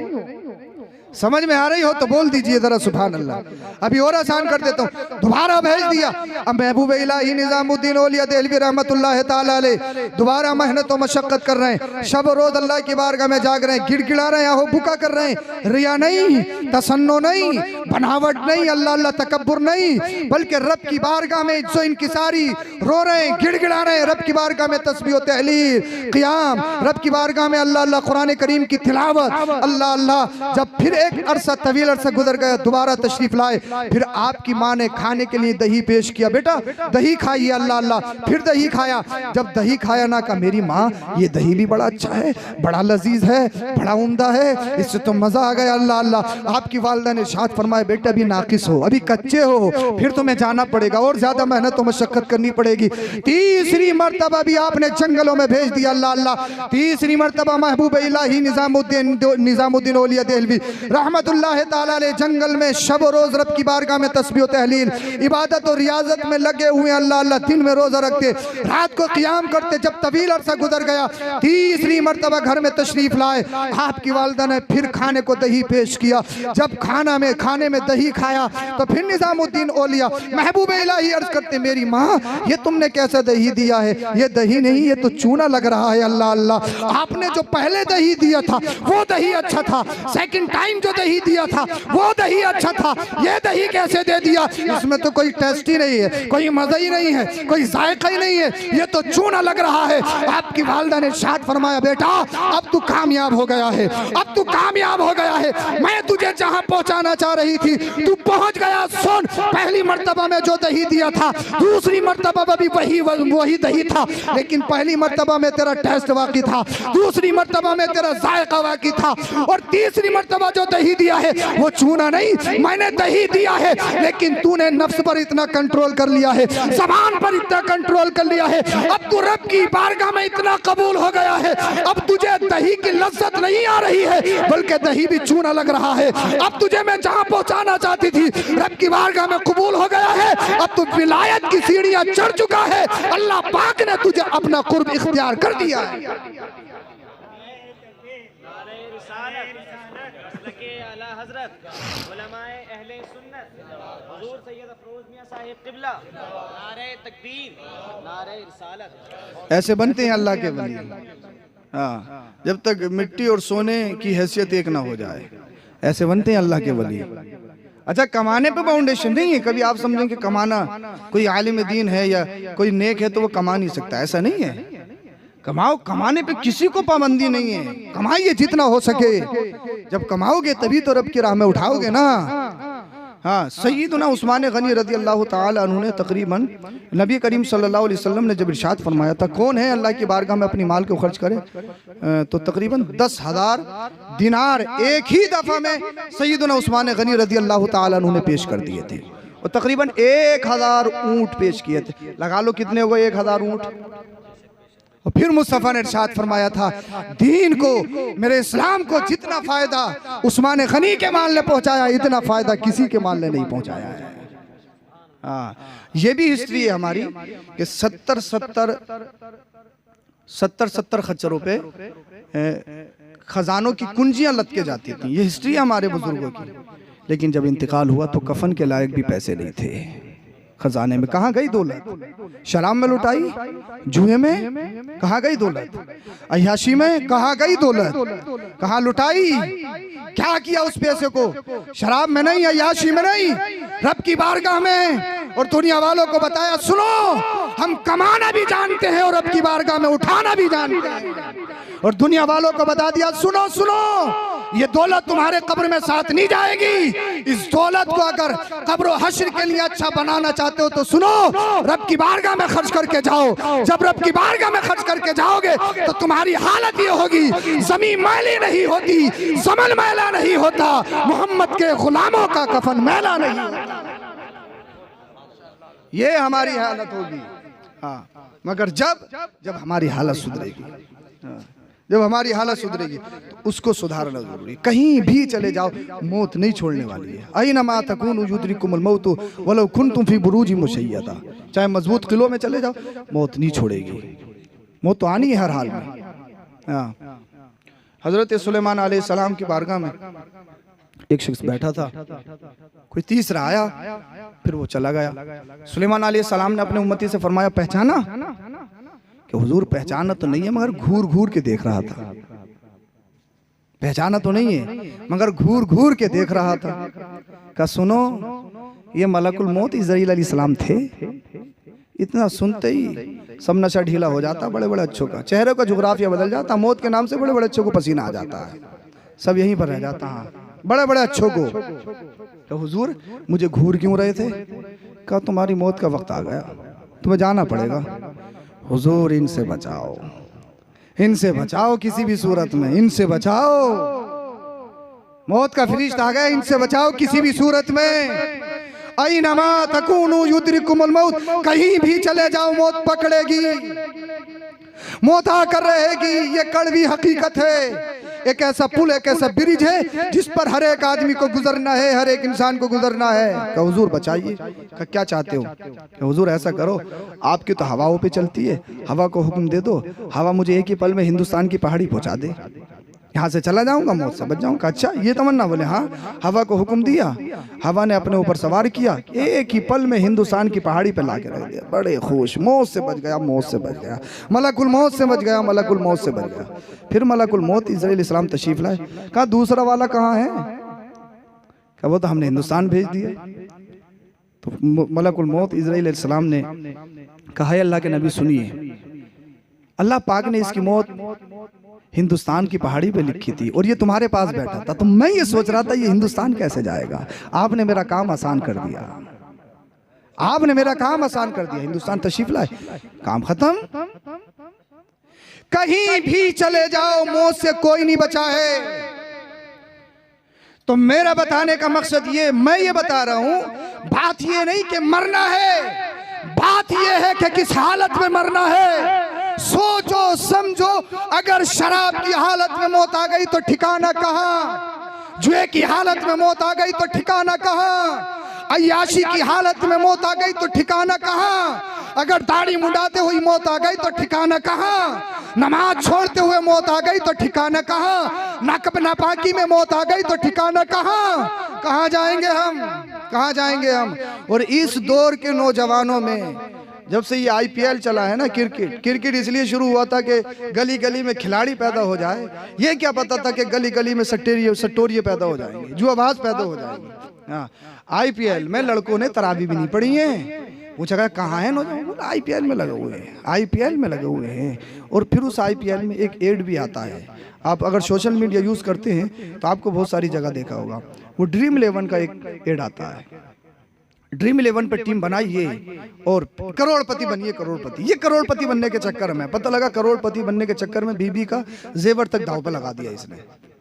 समझ में आ रही हो तो बोल दीजिए जरा सुभान अल्लाह। अभी और आसान कर देता हूँ, दोबारा भेज दिया। अब महबूब इलाही निजामुद्दीन औलिया देहलवी रहमतुल्लाह ताला अलैह दोबारा मेहनत और मशक्कत कर रहे हैं, शब रोज अल्लाह की बारगाह में जाग रहे हैं, गिड़गिड़ा रहे हैं, हो भूखा कर रहे हैं। रिया नहीं, तसन्नो नहीं, बनावट नहीं, अल्लाह अल्लाह तकब्बुर नहीं, बल्कि रब की बारगाह में इज्जो इनकिसारी, रो रहे हैं, गिड़गिड़ा रहे हैं, रब की बारगाह में तस्बीह और तहलील क़ियाम, रब की बारगाह में अल्लाह अल्लाह कुरान करीम की तिलावत, अल्लाह अल्लाह। जब फिर एक अरसा तवील अरसा गुजर गया, दोबारा तशरीफ लाए, फिर आपकी माँ ने खाने के लिए दही पेश किया, बेटा दही खाइए, अल्लाह अल्लाह। फिर दही खाया, जब दही खाया ना कहा मेरी माँ ये दही भी बड़ा अच्छा है, बड़ा लजीज है, बड़ा उम्दा है, इससे तो मजा आ गया, अल्लाह अल्लाह। आपकी वालिदा ने इरशाद फरमाया बेटा अभी नाकिस हो, अभी कच्चे हो, फिर तुम्हें जाना पड़ेगा और ज्यादा मेहनत और मशक्कत करनी पड़ेगी। तीसरी मर्तबा भी आपने जंगलों में भेज दिया, अल्लाह अल्लाह। तीसरी मर्तबा महबूब इलाही निजामुद्दीन औलिया देहलवी रहमतुल्लाह ताला अलैह जंगल में शब रोज रब की बारगाह में तस्बीह तहलील इबादत और रियाजत में लगे हुए, अल्लाह अल्लाह। दिन में रोजा रखते, रात को क़ियाम करते। जब तवील अरसा गुजर गया, तीसरी मर्तबा घर में तशरीफ लाए, आपकी वालिदा ने फिर खाने को दही पेश किया। जब खाने में दही खाया तो फिर निजामुद्दीन औलिया महबूब इलाही अर्ज करते मेरी माँ ये तुमने कैसा दही दिया है? ये दही नहीं, ये तो चूना लग रहा है, अल्लाह अल्लाह। आपने जो पहले दही दिया था वो दही अच्छा था, सेकंड टाइम जो दही दिया था वो दही अच्छा था, ये दही कैसे दे दिया? इसमें तो कोई टेस्ट ही नहीं है, कोई मजा ही नहीं है, कोई जायका ही नहीं है, ये तो चूना लग रहा है। आपकी वालिदा ने इरशाद फरमाया बेटा अब तू कामयाब हो गया है, अब तू कामयाब हो गया है, मैं तुझे जहां पहुंचाना चाह रही थी तू पहुंच गया। सुन, पहली मर्तबा में जो दही दिया था, दूसरी मर्तबा में भी वही दही था, लेकिन पहली मर्तबा में तेरा टेस्ट वाकई था, दूसरी मर्तबा में तेरा जायका वाकई था, और तीसरी मर्तबा जो दही दिया है वो चूना नहीं, मैंने दही दिया है, लेकिन तूने नफ्स पर इतना कंट्रोल कर लिया है, ज़बान पर इतना कंट्रोल कर लिया है, अब तू रब की बारगाह में इतना कबूल हो गया है, अब तुझे दही की लज्जत नहीं आ रही है, बल्कि दही भी चूना लग रहा है। अब तुझे मैं जहां पहुंचाना चाहती थी रब की बारगाह में कबूल हो गया है, अब तू विलायत की सीढ़ियां चढ़ चुका है, अल्लाह पाक ने तुझे अपना कुर्ब इख्तियार कर दिया है। ऐसे बनते हैं अल्लाह के वली। हाँ, जब तक मिट्टी और सोने की हैसियत एक ना हो जाए, ऐसे बनते हैं अल्लाह के वली। अच्छा, कमाने पे बाउंडेशन नहीं है। कभी आप समझें कि कमाना, कोई आलिम दीन है या कोई नेक है तो वो कमा नहीं सकता, ऐसा नहीं है। कमाओ, कमाने पे किसी को पाबंदी नहीं है, कमाइए जितना हो सके। जब कमाओगे तभी तो रब की राह में उठाओगे ना। हाँ, सय्यदुना उस्मान गनी रज़ी अल्लाह ताला अन्हु ने तकरीबन नबी करीम सल्लल्लाहु अलैहि वसल्लम ने जब इरशाद फरमाया था कौन है अल्लाह की बारगाह में अपनी माल को खर्च करे, तो तकरीबन 10,000 दिनार एक ही दफ़ा में सय्यदुना उस्मान गनी रज़ी अल्लाह ताला अन्हु ने पेश कर दिए थे, और तकरीबन 1000 ऊँट पेश किए थे। लगा लो कितने हो गए 1000 ऊँट। और फिर मुस्तफ़ा ने इरशाद फरमाया था दीन को, मेरे इस्लाम को जितना फायदा उस्मान गनी के माल ने पहुंचाया, इतना फायदा किसी के माल ने नहीं पहुंचाया है। हाँ, ये भी हिस्ट्री है हमारी कि 70 खच्चरों पे खजानों की कुंजियां लटके जाती थी। ये हिस्ट्री है हमारे बुजुर्गों की। लेकिन जब इंतकाल हुआ तो कफन के लायक भी पैसे नहीं थे। खजाने में कहाँ गई दौलत? शराब में लुटाई, जुए में कहाँ गई दौलत, अय्याशी में कहाँ गई दौलत, कहाँ लुटाई, क्या किया उस पैसे को? शराब में नहीं, अय्याशी में नहीं, रब की बारगाह में। और दुनिया वालों को बताया सुनो हम कमाना भी जानते हैं और रब की बारगाह में उठाना भी जानते हैं। और दुनिया वालों को बता दिया सुनो सुनो, ये दौलत तुम्हारे कब्र में साथ नहीं जाएगी। इस दौलत को अगर कब्र और हश्र के लिए अच्छा बनाना चाहते हो तो सुनो, रब की बारगाह में खर्च करके जाओ। जब रब की बारगाह में खर्च करके जाओगे तो तुम्हारी हालत ये होगी, जमीन मैली नहीं होती, ज़मन मैला नहीं होता, मोहम्मद के गुलामों का कफन मैला नहीं होता। ये हमारी हालत होगी। हाँ, मगर जब हमारी हालत सुधरेगी, जब हमारी हालत सुधरेगी तो उसको सुधारना जरूरी। कहीं भी चले जाओ, मौत नहीं छोड़ने वाली है। अयनमा तकूनु युद्रिकुमुल मौत वलौ कुंतुम फी बुरूजिन मुशय्यदा। चाहे मजबूत किलों में चले जाओ, मौत नहीं छोड़ेगी। मौत तो आनी है हर हाल में। हाँ, हजरत सुलेमान अलैहिस्सलाम की बारगाह में एक शख्स बैठा था, कोई तीसरा आया, फिर वो चला गया। सुलेमान अलैहिस्सलाम ने अपने उम्मती से फरमाया, पहचाना? कि हुजूर पहचाना तो नहीं है मगर घूर घूर के देख रहा था। पहचाना तो नहीं है मगर घूर घूर के देख रहा था। कहा सुनो, ये मलकुल मौत इज़राइल अलैहिस्सलाम थे। इतना सुनते ही सब नशा ढीला हो जाता, बड़े बड़े अच्छों का चेहरे का जुग्राफिया बदल जाता, मौत के नाम से बड़े बड़े अच्छों को पसीना आ जाता है, सब यहीं पर रह जाता है, बड़े बड़े अच्छों को। तो हुजूर मुझे घूर क्यों रहे थे? कहा तुम्हारी मौत का वक्त आ गया, तुम्हें जाना पड़ेगा। हुजूर इनसे बचाओ, इनसे बचाओ, किसी भी सूरत में इनसे बचाओ, मौत का फरिश्ता आ गया, इनसे बचाओ किसी भी सूरत में। ऐनमा तकूनु युद्रिकुमुल मौत, कहीं भी चले जाओ मौत पकड़ेगी, मौत आकर रहेगी। ये कड़वी हकीकत है। एक ऐसा पुल, एक ऐसा ब्रिज है जिस पर हर एक आदमी को गुजरना है, हर एक इंसान को गुजरना है। कहा हुजूर बचाइए। कहा क्या चाहते हो? कहा हुजूर ऐसा करो, आपकी तो हवाओं पे चलती है, हवा को हुक्म दे दो, हवा मुझे एक ही पल में हिंदुस्तान की पहाड़ी पहुंचा दे, यहाँ से चला जाऊंगा, मौत से बच जाऊंगा। अच्छा ये तमन्ना? बोले हाँ। हवा को हुक्म दिया, हवा ने अपने ऊपर सवार किया, एक ही पल में हिंदुस्तान की पहाड़ी पे लाके रख दिया। बड़े खुश, मौत से बच गया, मौत से बच गया, मलकुल मौत से बच गया, मलकुल मौत से बच गया। फिर मलकुल मौत इज़राइल अलैहिस्सलाम तशरीफ लाए। कहा दूसरा वाला कहाँ है? कहा वो तो हमने हिंदुस्तान भेज दिया। तो मलकुल मौत इज़राइल अलैहिस्सलाम ने कहा, अल्लाह के नबी सुनिए, अल्लाह पाक ने इसकी मौत हिंदुस्तान की पहाड़ी पे लिखी थी और ये तुम्हारे पास बैठा था, तो मैं ये सोच रहा था ये हिंदुस्तान कैसे जाएगा। आपने मेरा काम आसान कर दिया, आपने मेरा काम आसान कर दिया, हिंदुस्तान तशरीफ लाए, काम खत्म। कहीं भी चले जाओ मौत से कोई नहीं बचा है। तो मेरा बताने का मकसद ये, मैं ये बता रहा हूं, बात ये नहीं कि मरना है, बात ये है कि किस हालत में मरना है। सोचो समझो, अगर शराब की हालत में मौत आ गई तो ठिकाना कहां? जुए की हालत में मौत आ गई तो ठिकाना कहां? अय्याशी की हालत में मौत आ गई तो ठिकाना कहां? अगर दाढ़ी मुंडाते हुई मौत आ गई तो ठिकाना कहां? नमाज छोड़ते हुए मौत आ गई तो ठिकाना कहां? नाकब नापाकी में मौत आ गई तो ठिकाना कहां? कहां जाएंगे हम, कहां जाएंगे हम? और इस दौर के नौजवानों में जब से ये IPL चला है ना, क्रिकेट इसलिए शुरू हुआ था कि गली गली में खिलाड़ी पैदा हो जाए। ये क्या पता था कि गली गली में सट्टोरिये पैदा हो जाएंगे, जुआबाज पैदा हो जाएंगे। हाँ, IPL में लड़कों ने तरावी भी नहीं पढ़ी है। पूछा कहाँ है नौजवान? IPL में लगे हुए हैं, IPL में लगे हुए हैं। और फिर उस IPL में एक एड भी आता है। आप अगर सोशल मीडिया यूज़ करते हैं तो आपको बहुत सारी जगह देखा होगा, वो ड्रीम 11 का एक एड आता है। ड्रीम 11 पे टीम बनाइए और करोड़पति बनिए, करोड़पति। ये करोड़पति बनने के चक्कर में पता लगा, करोड़पति बनने के चक्कर में बीबी का जेवर तक दांव पे लगा दिया इसने।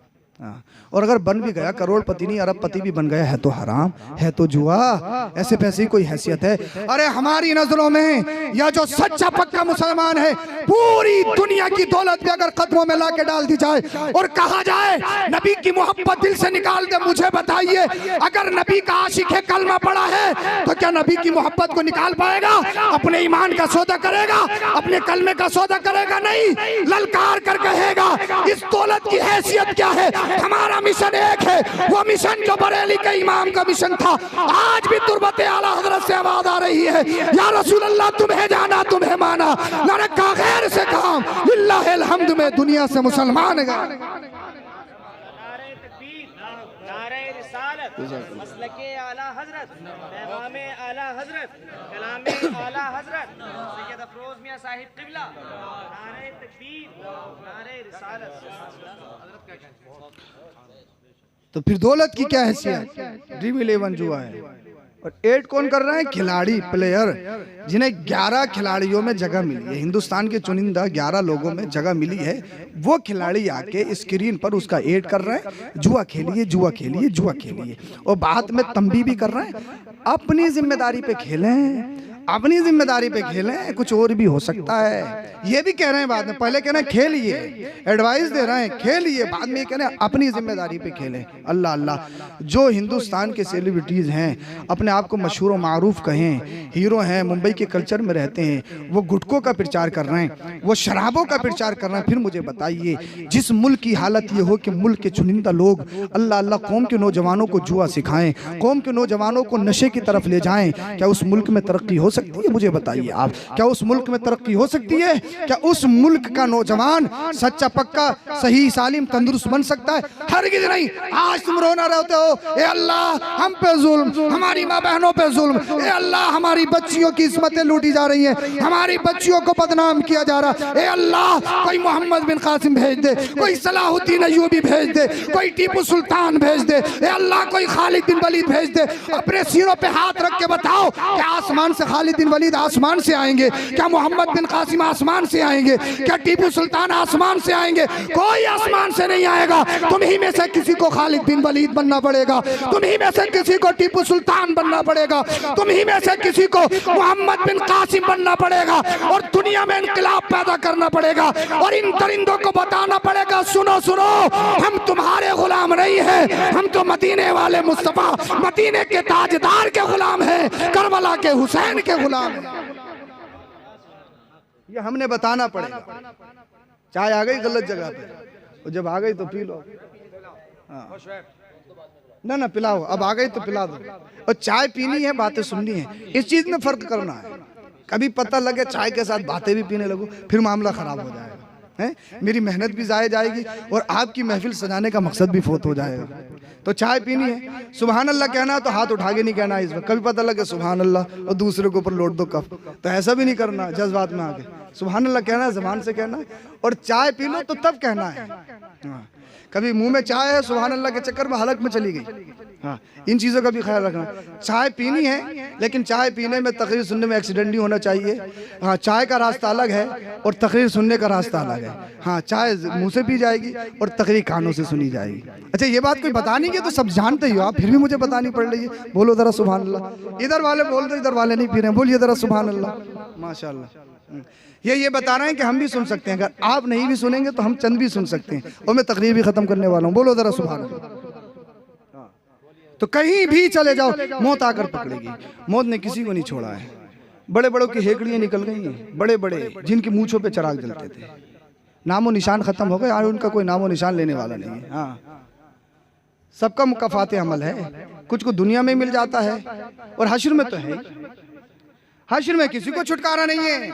और अगर बन भी गया, करोड़पति नहीं अरबपति भी बन गया, है तो हराम, है तो जुआ, ऐसे पैसे की कोई हैसियत है? अरे हमारी नजरों में यह जो सच्चा पक्का मुसलमान है, पूरी दुनिया की दौलत भी अगर कदमों में लाके डाल दी जाए और कहा जाए नबी की मोहब्बत दिल से निकाल दे, मुझे बताइए अगर नबी का आशिक है, कलमा पड़ा है, तो क्या नबी की मोहब्बत को निकाल पाएगा? अपने ईमान का सौदा करेगा, अपने कलमे का सौदा करेगा? नहीं, ललकार कर कहेगा इस दौलत की हैसियत क्या है। हमारा मिशन एक है, वो मिशन जो बरेली के इमाम का मिशन था। आज भी तुरबत आला हजरत से आवाज आ रही है, या रसूल अल्लाह तुम्हें जाना तुम्हें माना, मैंने कहा गैर से कहा लिल्लाहिल हम्द में दुनिया से मुसलमान गए। मसलके आला हजरत, पैगामे आला हजरत, कलामे आला हजरत, सैयद अफरोज मियां साहिब क़िबला, नारे तकबीर, नारे रिसालत। तो फिर दौलत की क्या हैसियत? ड्रीम 11 जुआ है। और एड कौन कर रहा है? खिलाड़ी, प्लेयर, जिन्हें 11 खिलाड़ियों में जगह मिली है, हिंदुस्तान के चुनिंदा 11 लोगों में जगह मिली है। वो खिलाड़ी आके स्क्रीन पर उसका एड कर रहे हैं, जुआ खेलिए, जुआ खेलिए, जुआ खेलिए, और बाद में तंबी भी कर रहे हैं। अपनी जिम्मेदारी पे खेलें, अपनी जिम्मेदारी पे खेलें, कुछ और भी हो सकता है। ये भी कह रहे हैं बाद में, पहले कह रहे हैं खेलिए, एडवाइस दे रहे हैं खेलिए, बाद में कह रहे हैं अपनी जिम्मेदारी पे खेलें। अल्लाह अल्लाह। जो हिंदुस्तान के सेलिब्रिटीज़ हैं, अपने आप को मशहूर व मारूफ कहें, हीरो हैं, मुंबई के कल्चर में रहते हैं, वो गुटखों का प्रचार कर रहे हैं, वो शराबों का प्रचार कर रहे हैं, फिर मुझे बताइए, जिस मुल्क की हालत ये हो कि मुल्क के चुनिंदा लोग अल्लाह अल्लाह कौम के नौजवानों को जुआ सिखाएं, कौम के नौजवानों को नशे की तरफ ले जाएं, क्या उस मुल्क में तरक्की हो सकती है? मुझे बताइए आप, क्या उस मुल्क में तरक्की हो सकती है? क्या उस मुल्क का नौजवान सच्चा पक्का सही सालिम तंदुरुस्त बन सकता है? हरगिज़ नहीं। आज तुम रोना रहते हो, ए अल्लाह हम पे जुल्म, हमारी माँ बहनों पे जुल्म, ए अल्लाह हमारी बच्चियों की इस्मतें लूटी जा रही हैं, हमारी बच्चियों को बदनाम किया जा रहा है, ए अल्लाह कोई मोहम्मद बिन कासिम भेज दे, कोई सलाहुद्दीन अय्यूबी भेज दे, कोई टीपू सुल्तान भेज दे, ए अल्लाह कोई खालिद बिन वलीद भेज दे। अपने सिरों पे हाथ रख के बताओ, क्या आसमान से खालिद बिन वलीद आसमान से आएंगे? क्या मोहम्मद बिन कासिम आसमान से आएंगे? क्या टीपू सुल्तान आसमान से आएंगे? कोई आसमान से नहीं आएगा। तुम ही में से किसी को खालिद बिन वलीद बनना पड़ेगा, तुम ही में से किसी को टीपू सुल्तान बनना पड़ेगा, तुम ही में से किसी को मोहम्मद बिन कासिम बनना पड़ेगा और दुनिया में इनकलाब पैदा करना पड़ेगा और इन दरिंदों को बताना पड़ेगा, सुनो सुनो, हम तुम्हारे गुलाम नहीं हैं, हम तो मदीने वाले मुस्तफा, मदीने के ताजदार के गुलाम हैं, करबला के हुसैन के गुलाम हैं। ये हमने बताना पड़ेगा। चाय आ गई गलत जगह पे, और जब आ गई तो पी लो। हाँ। ना ना पिलाओ, अब आ गई तो पिला दो। और चाय पीनी है, बातें सुननी है, इस चीज में फर्क करना है। कभी पता लगे चाय के साथ बातें भी पीने लगो, फिर मामला खराब हो जाएगा, है? मेरी मेहनत भी जाया जाएगी और आपकी महफिल सजाने का मकसद भी फोत हो जाएगा। तो चाय पीनी है, सुभान अल्लाह कहना तो हाथ उठा के नहीं कहना इस वक्त। कभी पता लगे सुभान अल्लाह और दूसरे के ऊपर लौट दो कफ, तो ऐसा भी नहीं करना जज्बात में आके। सुभान अल्लाह कहना है, ज़बान से कहना है, और चाय पी लो तो तब कहना है। हाँ। कभी मुंह में चाय है, सुभान अल्लाह के चक्कर में हलक में चली गई। हाँ, इन चीज़ों का भी ख्याल रखना। चाय पीनी है, लेकिन चाय पीने में तकरीर सुनने में एक्सीडेंट नहीं होना चाहिए। हाँ, चाय का रास्ता अलग है और तकरीर सुनने का रास्ता अलग है। हाँ, चाय मुंह से पी जाएगी और तकरीर कानों से सुनी जाएगी। अच्छा, ये बात कोई बतानी है तो सब जानते ही हो आप, फिर भी मुझे बतानी पड़ रही है। बोलो ज़रा सुभान अल्लाह। इधर वाले बोल दो, इधर वाले नहीं पी रहे हैं, बोलिए ज़रा सुभान अल्लाह। माशाअल्लाह। ये बता रहे हैं कि हम भी सुन सकते हैं, अगर आप नहीं भी सुनेंगे तो हम चंद भी सुन सकते हैं। और मैं तकरीर भी खत्म करने वाला हूँ, बोलो जरा सुभान अल्लाह। तो कहीं भी चले जाओ, मौत आकर पकड़ेगी। मौत ने किसी को नहीं छोड़ा है। बड़े बड़ों की हेकड़ियां निकल गई हैं, बड़े बड़े जिनकी मूंछों पे चराग जलते थे, नामो निशान खत्म हो गए, आज उनका कोई नामो निशान लेने वाला नहीं है। हाँ, सबका मुकाफात अमल है, कुछ को दुनिया में मिल जाता है और हश्र में तो है। हश्र में किसी को छुटकारा नहीं है,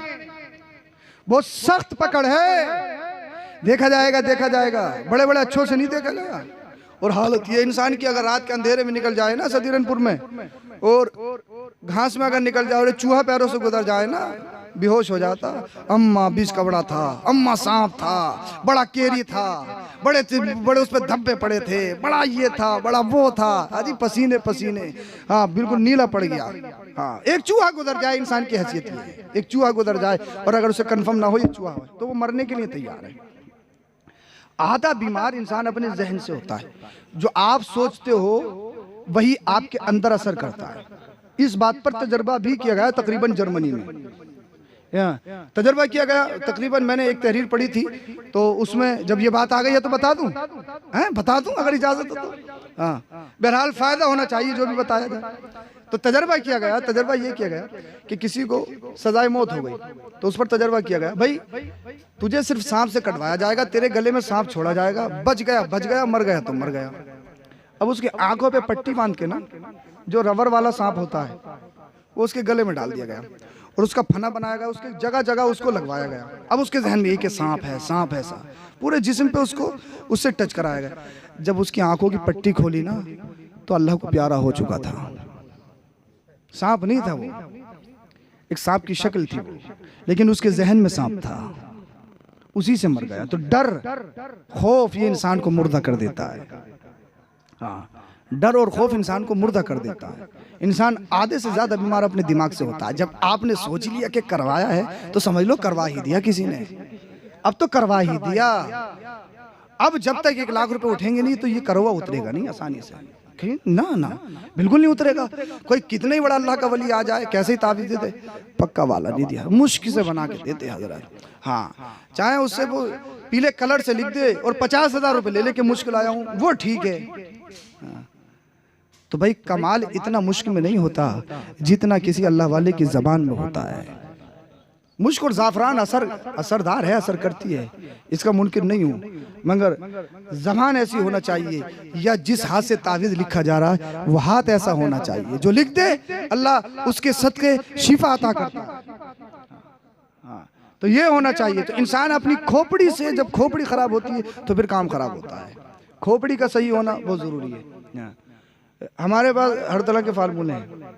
बहुत सख्त पकड़ है। देखा जाएगा, देखा जाएगा, बड़े बड़े अच्छों से नहीं देखा जाएगा। और हालत ये इंसान की, अगर रात के अंधेरे में निकल जाए ना सदीरनपुर में, और घास में अगर निकल जाए और चूहा पैरों से गुजर जाए ना, बेहोश हो जाता। अम्मा बीज कबड़ा था, अम्मा सांप था, बड़ा केरी था, बड़े बड़े उस पर धब्बे पड़े थे, बड़ा ये था, बड़ा वो था, अजी पसीने पसीने। हाँ, बिल्कुल नीला पड़ गया। हाँ, एक चूहा गुजर जाए, इंसान की हैसियत है, एक चूहा गुजर जाए और अगर उसे कंफर्म ना हो ये चूहा है, तो वो मरने के लिए तैयार है। आधा बीमार इंसान अपने जहन से होता है। जो आप सोचते हो वही आपके अंदर असर करता है। इस बात पर तजर्बा भी किया गया तकरीबन जर्मनी में। तजर्बा किया गया तकरीबन, मैंने एक तहरीर पढ़ी थी, तो उसमें जब ये बात आ गई है तो बता दूं, हैं बता दूं अगर इजाजत हो तो। हाँ, बहरहाल फायदा होना चाहिए जो भी बताया जाए। तो तजर्बा किया गया, तजर्बा ये किया गया कि किसी को सजाए मौत हो गई, तो उस पर तजर्बा किया गया, भाई तुझे सिर्फ सांप से कटवाया जाएगा, तेरे गले में सांप छोड़ा जाएगा, बच गया, मर गया तो मर गया। अब उसकी आंखों पे पट्टी बांध के ना, जो रबर वाला सांप होता है वो उसके गले में डाल दिया गया और उसका फना बनाया गया, उसके जगह जगह उसको लगवाया गया। अब उसके जहन में ये कि सांप है, सांप है, सांप पूरे जिस्म पे उसको उससे टच कराया गया। जब उसकी आंखों की पट्टी खोली ना, तो अल्लाह को प्यारा हो चुका था। सांप नहीं था वो, एक सांप की शक्ल थी वो, लेकिन उसके जहन में सांप था, उसी से मर गया। तो डर, खौफ ये इंसान को मुर्दा कर देता है। हाँ, डर और खौफ इंसान को मुर्दा कर देता है। इंसान आधे से ज्यादा बीमार अपने दिमाग से होता है। जब आपने सोच लिया कि करवाया है तो समझ लो करवा ही दिया किसी ने, अब तो करवा ही दिया। अब जब तक 1 लाख रुपए उठेंगे नहीं तो ये करवा उतरेगा नहीं आसानी से, कहीं ना ना बिल्कुल नहीं उतरेगा। कोई कितने ही बड़ा अल्लाह का वली आ जाए, कैसे ही ताबीज देते, पक्का वाला नहीं दिया, मुश्किल से बना के देते हजरत। हाँ, चाहे उससे वो पीले कलर से लिख दे और 50,000 रुपये ले लेके मुश्किल आया हूँ, वो ठीक है। हाँ। तो भाई कमाल इतना मुश्किल में नहीं होता जितना किसी अल्लाह वाले की जबान में होता है। मुश्क और ज़ाफ़रान असरदार है, असर करती है, इसका मुनकिर नहीं हूँ, मगर ज़बान ऐसी होना चाहिए, या जिस हाथ से तावीज़ लिखा जा रहा है वो हाथ ऐसा होना चाहिए जो लिख दे अल्लाह उसके सदके शिफा अता करता है। हाँ, तो ये होना चाहिए। तो इंसान अपनी खोपड़ी से, जब खोपड़ी खराब होती है तो फिर काम खराब होता है। खोपड़ी का सही होना बहुत ज़रूरी है। हमारे पास हर तरह के फार्मूले हैं,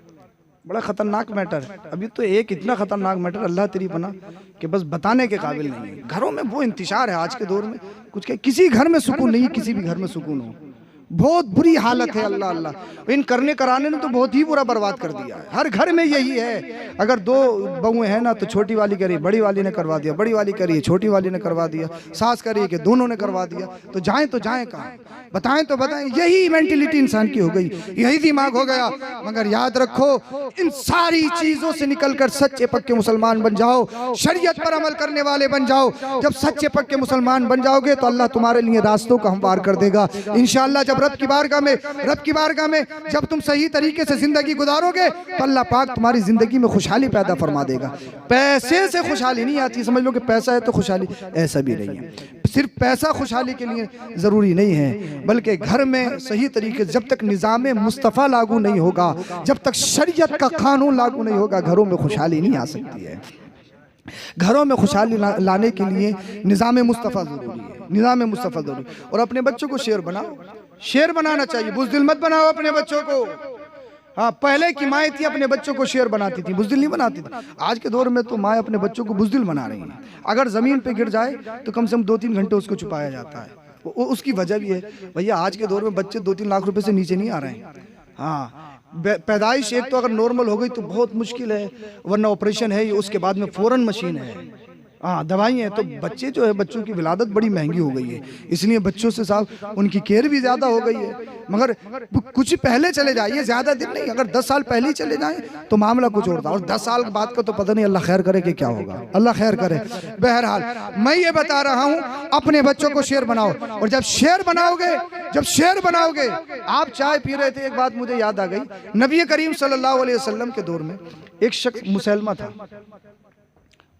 बड़ा खतरनाक मैटर। अभी तो एक इतना खतरनाक मैटर अल्लाह तेरी बना कि बस बताने के काबिल नहीं है। घरों में वो इंतशार है आज के दौर में, कुछ किसी घर में सुकून नहीं, किसी भी घर में सुकून हो, बहुत बुरी हालत है। अल्लाह अल्लाह, इन करने कराने ने तो बहुत ही बुरा बर्बाद कर दिया है। हर घर में यही है। अगर 2 बहुएं हैं ना तो छोटी वाली करी, बड़ी वाली ने करवा दिया, बड़ी वाली करी, छोटी वाली ने करवा दिया, सास करी कि दोनों ने करवा दिया। तो जाएं कहाँ, बताएं तो बताएं। यही मेंटेलिटी इंसान की हो गई, यही दिमाग हो गया। मगर याद रखो, इन सारी चीजों से निकलकर सच्चे पक्के मुसलमान बन जाओ, शरीयत पर अमल करने वाले बन जाओ। जब सच्चे पक्के मुसलमान बन जाओगे तो अल्लाह तुम्हारे लिए रास्तों को हमवार कर देगा इंशाअल्लाह। जब रब की बारगाह में जब तुम सही तरीके से जिंदगी गुजारोगे तो अल्लाह पाक तुम्हारी जिंदगी में खुशहाली पैदा फरमा देगा। पैसे से खुशहाली नहीं आती, समझ लो कि पैसा है तो खुशहाली, ऐसा भी नहीं है। सिर्फ पैसा खुशहाली के लिए जरूरी नहीं है, बल्कि घर में सही तरीके से जब तक निज़ाम मुस्तफ़ा लागू नहीं होगा, जब तक शरीयत का कानून लागू नहीं होगा, घरों में खुशहाली नहीं आ सकती है। घरों में खुशहाली लाने के लिए निज़ाम मुस्तफ़ा ज़रूरी है, निज़ाम मुस्तफ़ा ज़रूरी। और अपने बच्चों को शेर बनाओ, शेर बनाना चाहिए, बुज़दिल मत बनाओ अपने बच्चों को। हाँ, पहले की माएँ थी अपने बच्चों को शेर बनाती थी, बुज़दिल नहीं बनाती थी। आज के दौर में तो माएँ अपने बच्चों को बुज़दिल बना रही हैं। अगर ज़मीन पे गिर जाए तो कम से कम 2-3 घंटे उसको छुपाया जाता है। उसकी वजह भी है भैया, आज के दौर में बच्चे 2-3 लाख रुपए से नीचे नहीं आ रहे हैं। हाँ, पैदाइश एक तो अगर नॉर्मल हो गई तो बहुत मुश्किल है, वरना ऑपरेशन है, उसके बाद में फौरन मशीन है, हाँ दवाई है। तो बच्चे जो है, बच्चों की विलादत बड़ी महंगी हो गई है, इसलिए बच्चों से साहब उनकी केयर भी ज़्यादा हो गई है। मगर कुछ पहले चले जाइए, ज़्यादा दिन नहीं, अगर 10 साल पहले ही चले जाएं तो मामला कुछ और था। और 10 साल बाद का तो पता नहीं, अल्लाह खैर करे कि क्या होगा, अल्लाह खैर करे। बहरहाल मैं ये बता रहा हूँ, अपने बच्चों को शेर बनाओ। और जब शेर बनाओगे, आप चाय पी रहे थे, एक बात मुझे याद आ गई। नबी करीम सल्लल्लाहु अलैहि वसल्लम के दौर में एक शख्स मुसलमा था,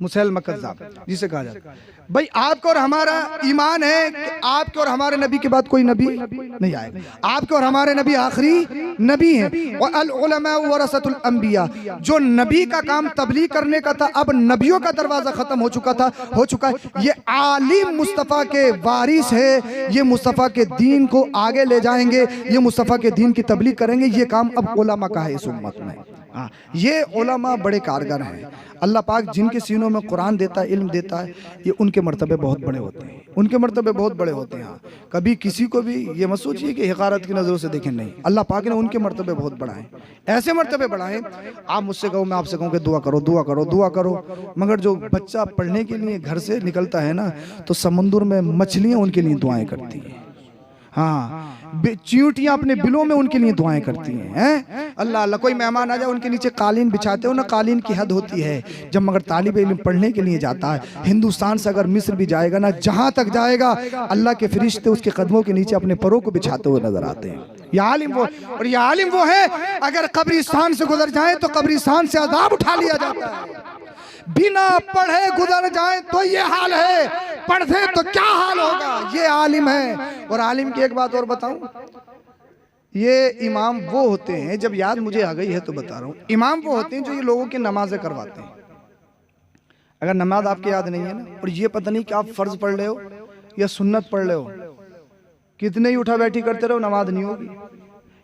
मुसलमा कज़्ज़ाब जिसे कहा जाता है। भाई आपको और हमारा ईमान है कि आपके और हमारे नबी के बाद कोई नबी नहीं आएगा। आपके और हमारे नबी आखिरी नबी हैं। और अल उलमा वरसतुल अंबिया, जो नबी का काम तबलीग करने का था, अब नबियों का दरवाजा खत्म हो चुका है। ये आलिम मुस्तफ़ा के वारिस है, ये मुस्तफ़ा के दीन को आगे ले जाएंगे, ये मुस्तफ़ा के दीन की तबलीग करेंगे। ये काम अब उलमा का है इस उम्मत में। हाँ, ये उलमा बड़े कारगर हैं। अल्लाह पाक जिनके सीनों में कुरान देता है, इल्म देता है, ये उनके मर्तबे बहुत बड़े होते हैं, उनके मर्तबे बहुत बड़े होते हैं। हाँ, कभी किसी को भी ये मत सोचिए कि हिकारत की नज़रों से देखें, नहीं, अल्लाह पाक ने उनके मर्तबे बहुत बढ़ाए, ऐसे मर्तबे बढ़ाए। आप मुझसे कहो, मैं आपसे कहूँ कि दुआ करो दुआ करो दुआ करो, मगर जो बच्चा पढ़ने के लिए घर से निकलता है ना, तो समुद्र में मछलियाँ उनके लिए दुआएं करती हैं। हाँ, चींटियां अपने बिलों में उनके लिए दुआएं करती हैं। अल्लाह अल्लाह, कोई मेहमान आ जाए उनके नीचे कालीन बिछाते हो ना, कालीन की हद होती है। जब मगर तालिब इल्म पढ़ने के लिए जाता है, हिंदुस्तान से अगर मिस्र भी जाएगा ना, जहां तक जाएगा अल्लाह के फरिश्ते उसके कदमों के नीचे अपने परों को बिछाते हुए नजर आते हैं। यह आलिम वो, और यह आलिम वो है, अगर कब्रिस्तान से गुजर जाए तो कब्रिस्तान से अजाब उठा लिया जाता है। बिना पढ़े गुजर जाए तो ये हाल है, पढ़े तो क्या हाल होगा। ये आलिम है। और आलिम की एक बात और बताऊं, ये इमाम वो होते हैं, जब याद मुझे आ गई है तो बता रहा हूँ, इमाम वो होते हैं जो ये लोगों की नमाजें करवाते हैं। अगर नमाज आपके याद नहीं है ना, और ये पता नहीं कि आप फर्ज पढ़ रहे हो या सुन्नत पढ़ रहे हो, कितने ही उठा बैठी करते रहो, नमाज नहीं होगी।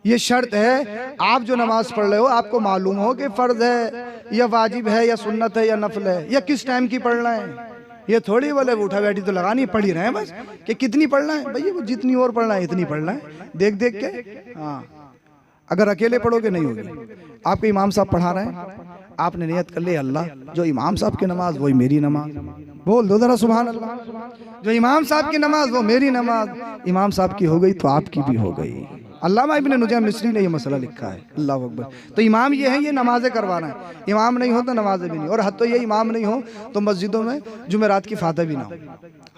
ये शर्त है, आप जो नमाज पढ़ रहे हो आपको मालूम हो कि फर्ज है या वाजिब है या सुन्नत है या नफल है, या किस टाइम की पढ़ना है। ये थोड़ी बोले उठा बैठी तो लगानी, पढ़ ही रहे हैं बस कि कितनी पढ़ना है। भैया वो जितनी और पढ़ना है इतनी पढ़ना है, देख देख के। हाँ, अगर अकेले पढ़ोगे नहीं होगी। आपको इमाम साहब पढ़ा रहे हैं, आपने नियत कर ली, अल्लाह जो इमाम साहब की नमाज वही मेरी नमाज, बोल दो जरा सुभान अल्लाह। जो इमाम साहब की नमाज वो मेरी नमाज, इमाम साहब की हो गई तो आपकी भी हो गई। अल्लामा इब्न नुजैम मिस्री ने ये मसला लिखा है। अल्लाह अकबर। तो इमाम ये है, ये नमाजें करवाना है, इमाम नहीं हो तो नमाजें भी नहीं, और हद तो ये इमाम नहीं हो तो मस्जिदों में जुमेरात की फातह भी ना हो।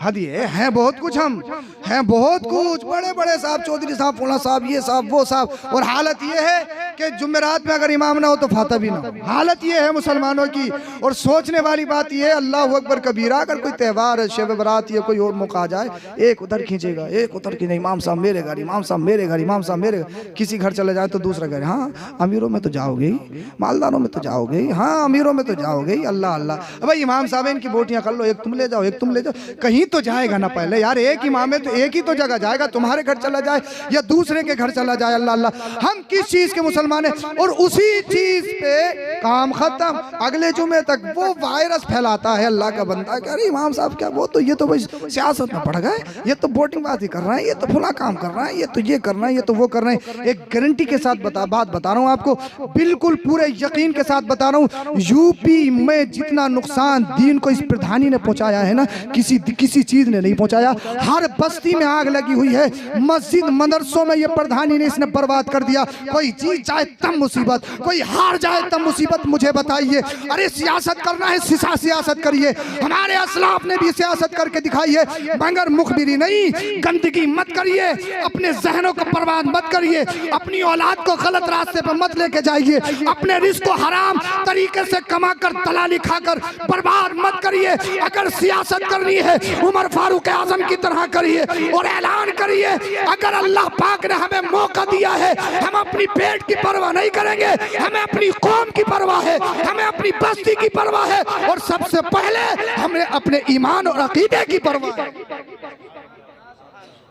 हद ये है बहुत कुछ, हम हैं बहुत कुछ, बड़े बड़े साहब, चौधरी साहब, फुला साहब, ये साहब वो साहब, और हालत ये है कि जुमेरात में अगर इमाम ना हो तो फातह भी ना हो। हालत ये है मुसलमानों की। और सोचने वाली बात ये है, अल्लाह अकबर कबीरा, अगर कोई त्यौहार है, शब बरात या कोई और मौका आ जाए, एक उधर खींचेगा, एक उधर खींचे, इमाम साहब मेरे घर, इमाम साहब मेरे घर, इमाम साहब मेरे घर। किसी घर चले जाए तो दूसरा घर, हाँ अमीरों में तो जाओगे ही, मालदारों में तो जाओगे ही, हाँ अमीरों में तो जाओगे ही, अल्लाह अल्लाह। भाई इमाम साहब इनकी बोटियां कर लो, एक तुम ले जाओ, एक तुम ले जाओ, कहीं तो जाएगा ना पहले यार। एक इमाम है तो एक ही तो जगह जाएगा, तुम्हारे घर चला जाए या दूसरे के घर चला जाए, अल्लाह अल्लाह। हम किस चीज के मुसलमान हैं? और उसी चीज पे काम खत्म, अगले जुमे तक वो वायरस फैलाता है अल्लाह का बंदा। अरे इमाम साहब क्या, वो तो ये तो भाई सियासत में पड़ गए, ये तो वोटिंग बाजी कर रहे हैं, ये तो फुला काम कर रहा है, ये तो ये कर रहे हैं, ये तो वो कर रहे हैं। एक गारंटी के साथ बात बता रहा हूँ आपको, बिल्कुल पूरे यकीन के साथ बता रहा हूँ, यूपी में जितना नुकसान दीन को इस प्रधानी ने पहुंचाया है ना, किसी चीज ने नहीं पहुंचाया। हर बस्ती में आग लगी हुई है, मस्जिद मदरसों में ये प्रधानी ने इसने बर्बाद कर दिया। कोई जीत जाए तब मुसीबत, कोई हार जाए तब मुसीबत। मुझे बताइए, अरे सियासत करना है, सियासत करिए, हमारे असलाफ ने भी सियासत करके दिखाई है, मगर मुखबिरी नहीं। गंदगी मत करिए, अपने जहनों को बर्बाद मत करिए, अपनी औलाद को गलत रास्ते पर मत लेके जाइए, अपने रिस्क को हराम तरीके से कमाकर दलाली खाकर बर्बाद मत करिए। अगर सियासत करनी है उमर फारूक आजम की तरह करिए और ऐलान करिए, अगर अल्लाह पाक ने हमें मौका दिया है, हम अपनी पेट की परवाह नहीं करेंगे, हमें अपनी कौम की परवाह है, हमें अपनी बस्ती की परवाह है, और सबसे पहले हमें अपने ईमान और अकीदे की परवाह है।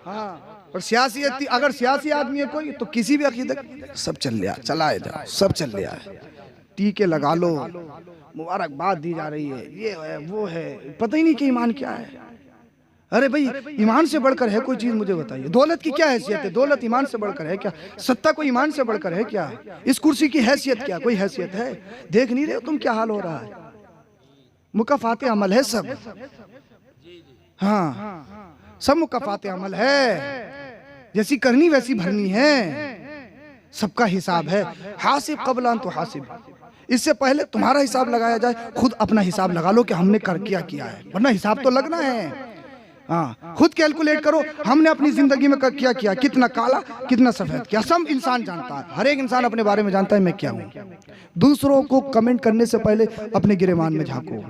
हाँ, और सियासी अगर सियासी आदमी है कोई तो किसी भी अकीदे सब चलाए जाओ, सब चल लिया है, टीके लगा लो, मुबारकबाद दी जा रही है, ये है वो है, पता ही नहीं कि ईमान क्या है। अरे भाई ईमान से बढ़कर है कोई चीज? मुझे बताइए, दौलत की क्या हैसियत है? दौलत ईमान से बढ़कर है क्या? सत्ता को ईमान से बढ़कर है क्या? इस कुर्सी की हैसियत क्या? कोई हैसियत है? देख नहीं रहे हो तुम क्या हाल हो रहा है? मुकाफाते अमल है सब, हाँ सब मुकाफाते अमल है, जैसी करनी वैसी भरनी है, सबका हिसाब है। हासिब क़ब्ल अन तुहासिब, इससे पहले तुम्हारा हिसाब लगाया जाए, खुद अपना हिसाब लगा लो कि हमने कर किया है, वरना हिसाब तो लगना है। हाँ, खुद कैलकुलेट करो, हमने अपनी जिंदगी में क्या किया, कितना काला कितना सफेद किया, सब इंसान जानता है, हर एक इंसान अपने बारे में जानता है मैं क्या हूँ। दूसरों को कमेंट करने से पहले अपने गिरेबान में झांको,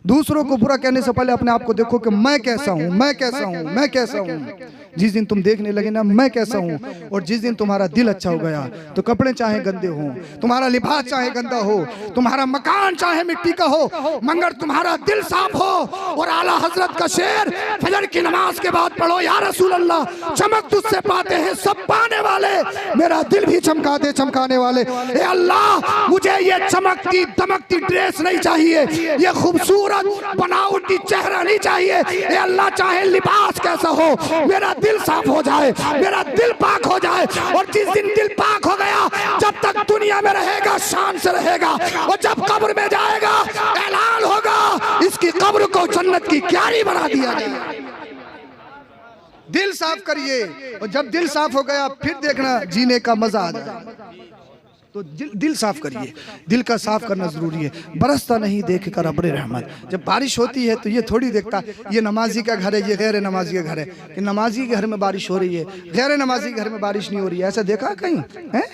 दूसरों को बुरा कहने से पहले अपने आप को देखो कि मैं कैसा हूँ, मैं कैसा हूँ, मैं कैसा हूँ। जिस दिन तुम देखने लगे ना मैं कैसा हूँ, और जिस दिन तुम्हारा दिल अच्छा हो गया तो कपड़े चाहे गंदे हो, तुम्हारा लिबास चाहे गंदा हो, तुम्हारा मकान चाहे मिट्टी का हो, मगर तुम्हारा दिल साफ हो। और आला हजरत का शेर फजर की नमाज के बाद पढ़ो, या रसूल अल्लाह, चमक तुझसे पाते हैं सब पाने वाले, मेरा दिल भी चमका दे चमकाने वाले। ए अल्लाह, मुझे ये चमकती दमकती ड्रेस नहीं चाहिए, ये खूबसूरत बनावटी चेहरा नहीं चाहिए। ए अल्लाह, चाहे लिबास कैसा हो, मेरा दिल साफ हो जाए, मेरा दिल पाक हो जाए। और जिस दिन दिल पाक हो गया, जब तक दुनिया में रहेगा शान से रहेगा, और जब कब्र में जाएगा ऐलान होगा इसकी कब्र को जन्नत की क्यारी बना दिया गया। दिल साफ करिए, और जब दिल साफ हो गया फिर देखना जीने का मजा आ जाएगा। तो दिल साफ करिए, दिल का साफ करना जरूरी है। बरसता नहीं देख कर अब्रे रहमत, जब बारिश होती है तो ये थोड़ी देखता ये नमाजी का घर है, ये गैर नमाजी का घर है, कि नमाजी के घर में बारिश हो रही है, गैर नमाजी के घर में बारिश नहीं हो रही है, ऐसा देखा कहीं है?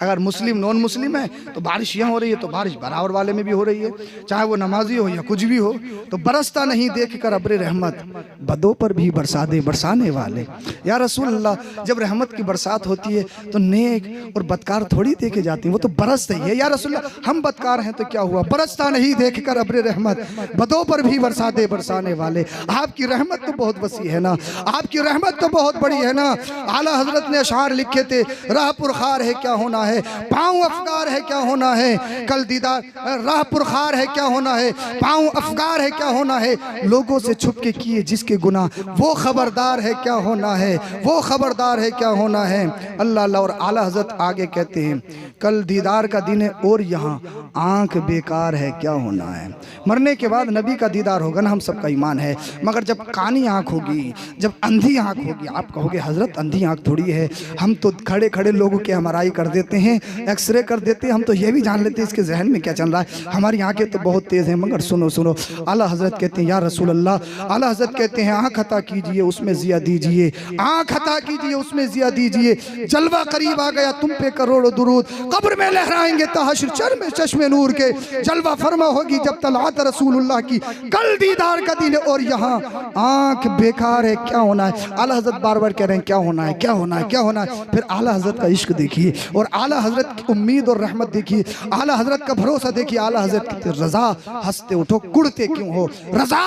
अगर मुस्लिम नॉन मुस्लिम है तो बारिश यहाँ हो रही है तो बारिश बराबर वाले में भी हो रही है, चाहे वो नमाजी हो या कुछ भी हो। तो बरसता नहीं देख कर अब्रे रहमत, बदों पर भी बरसा दे बरसाने वाले। या रसूल अल्लाह, जब रहमत की बरसात होती है तो नेक और बदकार थोड़ी देखे जाते, वो तो बरसते ही है। या रसूल अल्लाह, हम बदकार हैं तो क्या हुआ, बरसता नहीं देखकर अब्रे रहमत, बदों पर भी बरसा दे बरसाने वाले। आपकी रहमत तो बहुत वसी है ना, आपकी रहमत तो बहुत बड़ी है ना। आला हजरत ने अशार लिखे थे, राह पुरखार है क्या होना है, पाँव अफगार है क्या होना है, कल दीदार राह पुरखार है क्या होना है, पाँव अफगार है क्या होना है, लोगों से छुप के किए जिसके गुनाह वो खबरदार है क्या होना है, वो खबरदार है क्या होना है। अल्लाह अल्लाह। और आला हजरत आगे कहते हैं, कल कल दीदार का दिन है और यहाँ आंख बेकार है, क्या होना है। मरने के बाद नबी का दीदार होगा ना, हम सबका ईमान है। मगर जब कानी आंख होगी, जब अंधी आंख होगी, आप कहोगे हजरत अंधी आंख थोड़ी है, हम तो खड़े खड़े लोगों के एमआरआई कर देते हैं, एक्सरे कर देते हैं, हम तो ये भी जान लेते हैं इसके जहन में क्या चल रहा है। हमारी आंखें तो बहुत तेज हैं। मगर सुनो सुनो, आला हजरत कहते हैं या रसूल अल्लाह, आला हजरत कहते हैं आंख अता कीजिए उसमें जिया दीजिए, आंख अता कीजिए उसमें जिया दीजिए। जलवा करीब आ गया तुम पे करोड़ों दुरूद, कब्र में लहराएंगे तहश्र चरम चश्मे नूर के। जलवा फरमा होगी जब तलात रसूलुल्लाह की, कल दीदार का दिन है और यहाँ आंख बेकार है, क्या होना है। आला हजरत बार बार कह रहे हैं क्या होना है, क्या होना है, क्या होना है। फिर आला हजरत का इश्क देखिए और आला हजरत की उम्मीद और रहमत देखिए, आला हजरत का भरोसा देखिए। आला हजरत कहते रजा हंसते उठो कुड़ते क्यों हो, रजा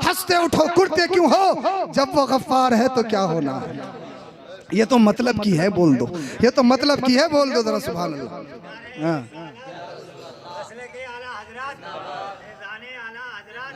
हंसते उठो कुड़ते क्यों हो, जब वो गफ्फार है तो क्या होना है। ये तो मतलब की है, बोल दो, ये तो मतलब की है, बोल दो जरा सुभान अल्लाह। हाँ। मसले के आला हजरत, फैज़ाने आला हजरत,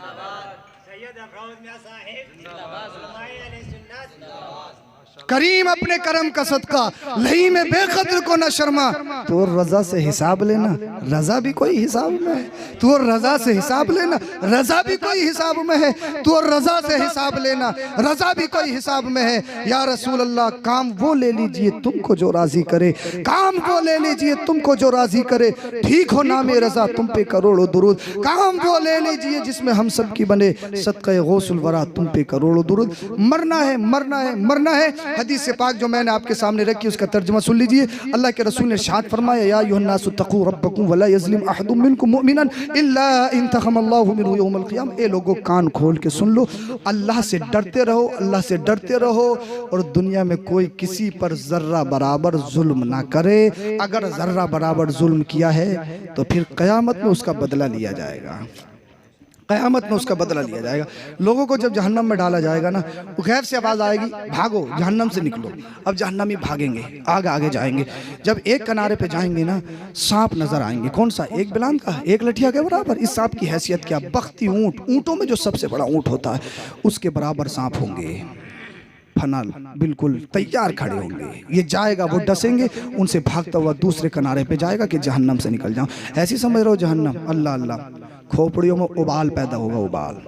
सैयद अफरोज मियां साहिब, उलमाए अहले सुन्नत। करीम अपने करम का सदका लही में बेकद्र को न शर्मा। तो रजा से हिसाब लेना, रजा भी कोई हिसाब में है। तो रजा से हिसाब लेना, रजा भी कोई हिसाब में है। तो रजा से हिसाब लेना, रजा भी कोई हिसाब में है। या रसूल अल्लाह, काम वो ले लीजिए तुमको जो राजी करे, काम वो ले लीजिए तुमको जो राजी करे। ठीक हो नामे रजा तुम पे करोड़ों दुरूद, काम वो ले लीजिए जिसमें हम सब की बने सदक़े गौसुल वरा तुम पे करोड़ों दुरूद। मरना है, मरना है, मरना है। हदीस से पाक जो मैंने आपके सामने रखी उसका तर्जुमा सुन लीजिए। अल्लाह के रसूल ने इरशाद फरमाया या अय्युहन्नासु तक़ू रब्बकुम वला यज़लिम अहदुम मिनकुम मुमिनन इल्ला इंतक़मल्लाहु मिनहु यौमल क़ियामा। ए लोगों कान खोल के सुन लो, अल्लाह से डरते रहो, अल्लाह से डरते रहो और दुनिया में कोई किसी पर जर्रा बराबर जुल्म ना करे। अगर जर्रा बराबर जुल्म किया है तो फिर क़यामत में उसका बदला लिया जाएगा, क़यामत में उसका बदला लिया जाएगा। लोगों को जब जहन्नम में डाला जाएगा ना, गैब से आवाज़ आएगी भागो जहन्नम से निकलो। अब जहन्नमी भागेंगे, आगे आगे जाएंगे। जब एक किनारे पे जाएंगे ना, सांप नजर आएंगे। कौन सा? एक बिलान का, एक लठिया के बराबर। इस सांप की हैसियत क्या? बख्ती ऊँट, ऊँटों में जो सबसे बड़ा ऊँट होता है उसके बराबर सांप होंगे, फनल बिल्कुल तैयार खड़े होंगे। ये जाएगा, वो डसेंगे, उनसे भागता हुआ दूसरे किनारे पे जाएगा कि जहन्नम से निकल जाऊं। ऐसी समझ रहे हो जहन्नम? अल्लाह अल्लाह, खोपड़ियों में उबाल पैदा होगा, उबाल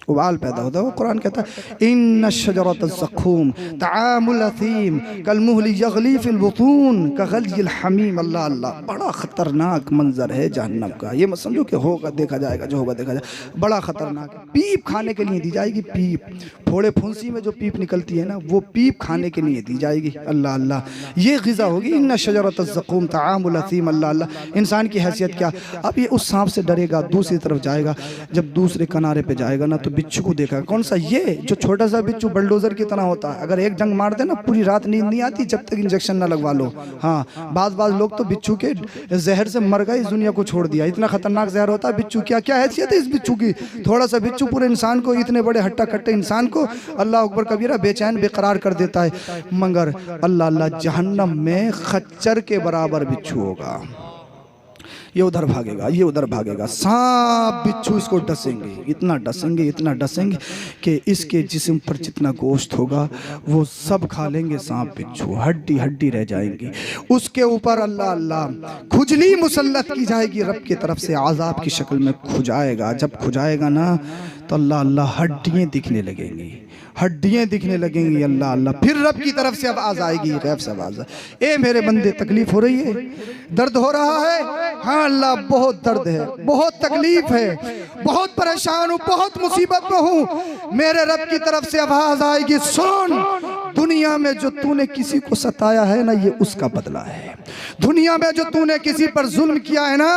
उबाल पैदा होता है। वो कुरान कहता है इन्न शजरत ज़क़ूम तआमुल असीम कलमुहली यग़ली फिल बुतून कग़लिल हमीम। अल्लाह अल्लाह, बड़ा ख़तरनाक मंजर है जहन्नम का। ये मत समझो कि होगा देखा जाएगा, जो होगा देखा जाएगा, बड़ा ख़तरनाक है। पीप खाने के लिए दी जाएगी, पीप, फोड़े फुंसी में जो पीप निकलती है ना, वो पीप खाने के लिए दी जाएगी। अल्लाह अल्लाह, ये ग़िज़ा होगी। इन्न शजरत ज़क़ूम तआमुल असीम। अल्लाह अल्लाह, इंसान की हैसियत क्या? अब ये उस सांप से डरेगा, दूसरी तरफ जाएगा। जब दूसरे किनारे पे जाएगा ना तो बिच्छू को देखा। कौन सा? ये जो छोटा सा बिच्छू बलडोजर की तरह होता है। अगर एक डंग मार दे ना, पूरी रात नींद नहीं आती जब तक इंजेक्शन ना लगवा लो। हाँ, बाज लोग तो बिच्छू के जहर से मर गए, इस दुनिया को छोड़ दिया। इतना खतरनाक जहर होता है बिच्छू। क्या क्या हैसियत है इस बिच्छू की? थोड़ा सा बिच्छू पूरे इंसान को, इतने बड़े हट्टा कट्टे इंसान को, अल्लाह अकबर कबीरा, बेचैन बेकरार कर देता है। मगर अल्लाह अल्लाह, जहन्नम में खच्चर के बराबर बिच्छू होगा। ये उधर भागेगा, ये उधर भागेगा, सांप बिच्छू इसको डसेंगे, इतना डसेंगे, इतना डसेंगे कि इसके जिस्म पर जितना गोश्त होगा वो सब खा लेंगे सांप बिच्छू, हड्डी हड्डी रह जाएंगी। उसके ऊपर अल्लाह अल्लाह खुजली मुसल्लत की जाएगी, रब की तरफ से आज़ाब की शक्ल में खुजाएगा। जब खुजाएगा ना तो अल्लाह अल्लाह हड्डियाँ दिखने लगेंगी, हड्डियाँ दिखने लगेंगी। अल्लाह अल्लाह, फिर रब की तरफ से आवाज़ आएगी, गैब से आवाज़, ए मेरे बंदे तकलीफ हो रही है, दर्द हो रहा है? हाँ अल्लाह, बहुत दर्द है, बहुत तकलीफ है, बहुत परेशान हूँ, बहुत मुसीबत में हूँ। मेरे रब की तरफ से आवाज़ आएगी, सुन, दुनिया में जो तूने किसी को सताया है ना, ये उसका बदला है। दुनिया में जो तूने किसी पर जुल्म किया है ना,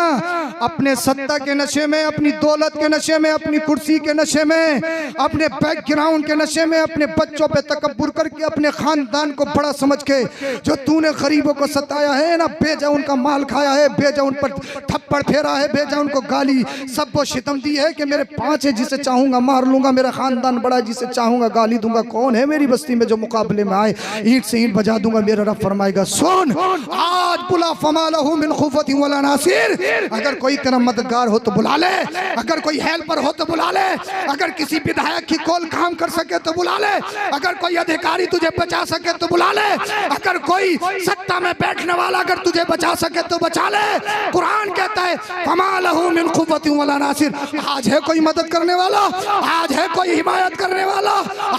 अपने सत्ता के नशे में, अपनी दौलत के नशे में, अपनी कुर्सी के नशे में, अपने बैकग्राउंड के नशे में, अपने बच्चों पे तकब्बुर करके, अपने खानदान को बड़ा समझ के जो तूने गरीबों को सताया है ना, बेजा उनका माल खाया है, बेजा उन पर थप्पड़ फेरा है, बेजा उनको गाली सबको शितम दी है कि मेरे 5 है, जिसे चाहूंगा मार लूंगा, मेरा खानदान बड़ा, जिसे चाहूंगा गाली दूंगा। कौन है मेरी बस्ती में जो मुकाबले में आए? ईंट से ईंट बजा दूंगा। मेरा रब फरमाएगा, सुन, आज बुला फमा लहू मिन खुफतिन वला नासिर। अगर कोई तेरा मददगार हो तो बुला ले, अगर कोई हेल्पर हो तो बुला ले, अगर किसी विधायक की कॉल काम कर सके तो बुला ले, अगर कोई अधिकारी तुझे बचा सके तो बुला ले, अगर कोई सत्ता में बैठने वाला अगर तुझे बचा सके तो बचा ले। कुरान कहता है फमा लहू मिन खुफतिन वला नासिर। आज है कोई मदद करने वाला, आज है कोई हिमायत करने वाला,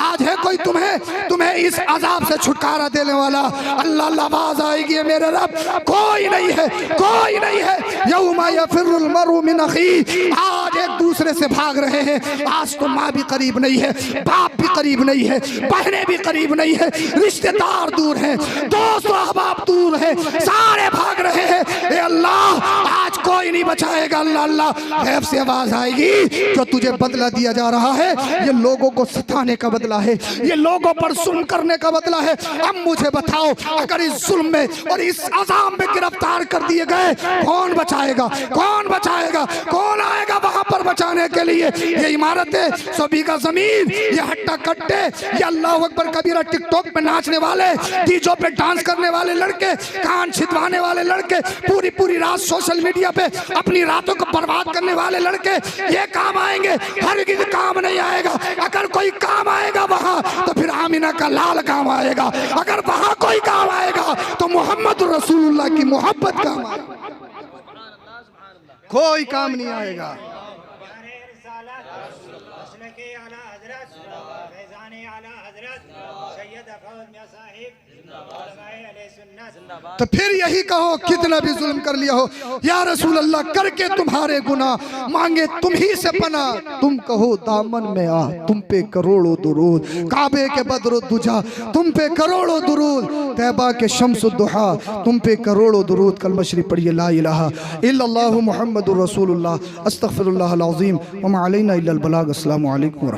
आज है कोई तुम्हें इस अजाब से छुटकारा देने वाला। अल्लाह अल्लाह आवाज आएगी मेरे रब, कोई नहीं है, कोई नहीं है। यौमा यफिरुल मरउ मिन अखी। आज एक दूसरे से भाग रहे हैं। आज तो माँ भी करीब नहीं है, बाप भी करीब नहीं है, बहनें भी करीब नहीं है, रिश्तेदार दूर हैं, दोस्त अहबाब दूर हैं, सारे भाग रहे हैं। ए अल्लाह आज कोई नहीं बचाएगा। अल्लाह अल्लाह गैब से आवाज आएगी, जो तुझे बदला दिया जा रहा है ये लोगों को सताने का बदला है, ये लोगों पर जुल्म करने का बदला है। अब मुझे बताओ, अगर इस जुल्म में और इस अज़ाब में गिरफ्तार कर दिए गए, कौन बचाएगा, कौन बचाएगा, कौन आएगा वहां पर बचाने के लिए? ये इमारतें, 100 बीघा जमीन, ये हट्टा कट्टे, ये अल्लाह अकबर कबीरा, टिकटॉक पे नाचने वाले, डीजो पे डांस करने वाले लड़के, कान छिदवाने वाले लड़के, पूरी पूरी रात सोशल मीडिया पे अपनी रातों को बर्बाद करने वाले लड़के, ये काम आएंगे? हरगिज़ काम नहीं आएगा। अगर कोई काम आएगा वहां तो फिर आमिना का लाल काम आएगा। अगर वहां कोई काम आएगा तो मोहम्मद रसूलुल्लाह की मोहब्बत काम आएगा, कोई काम नहीं आएगा। तो फिर यही कहो, कितना भी जुल्म कर लिया हो, या रसूल अल्लाह करके तुम्हारे गुनाह मांगे तुम ही से पना। तुम कहो दामन में आ, तुम पे करोड़ों दुरूद, काबे के बदरो दुजा तुम पे करोड़ों दुरूद, तैबा के शम्स दुहा तुम पे करोड़ों दुरूद। कलमा शरीफ पढ़िए, ला इलाहा इल्लल्लाहु मुहम्मदुर रसूलुल्लाह, अस्तगफिरुल्लाह अल अज़ीम व मा अलैना इल्लल बलाग। अस्सलामु अलैकुम।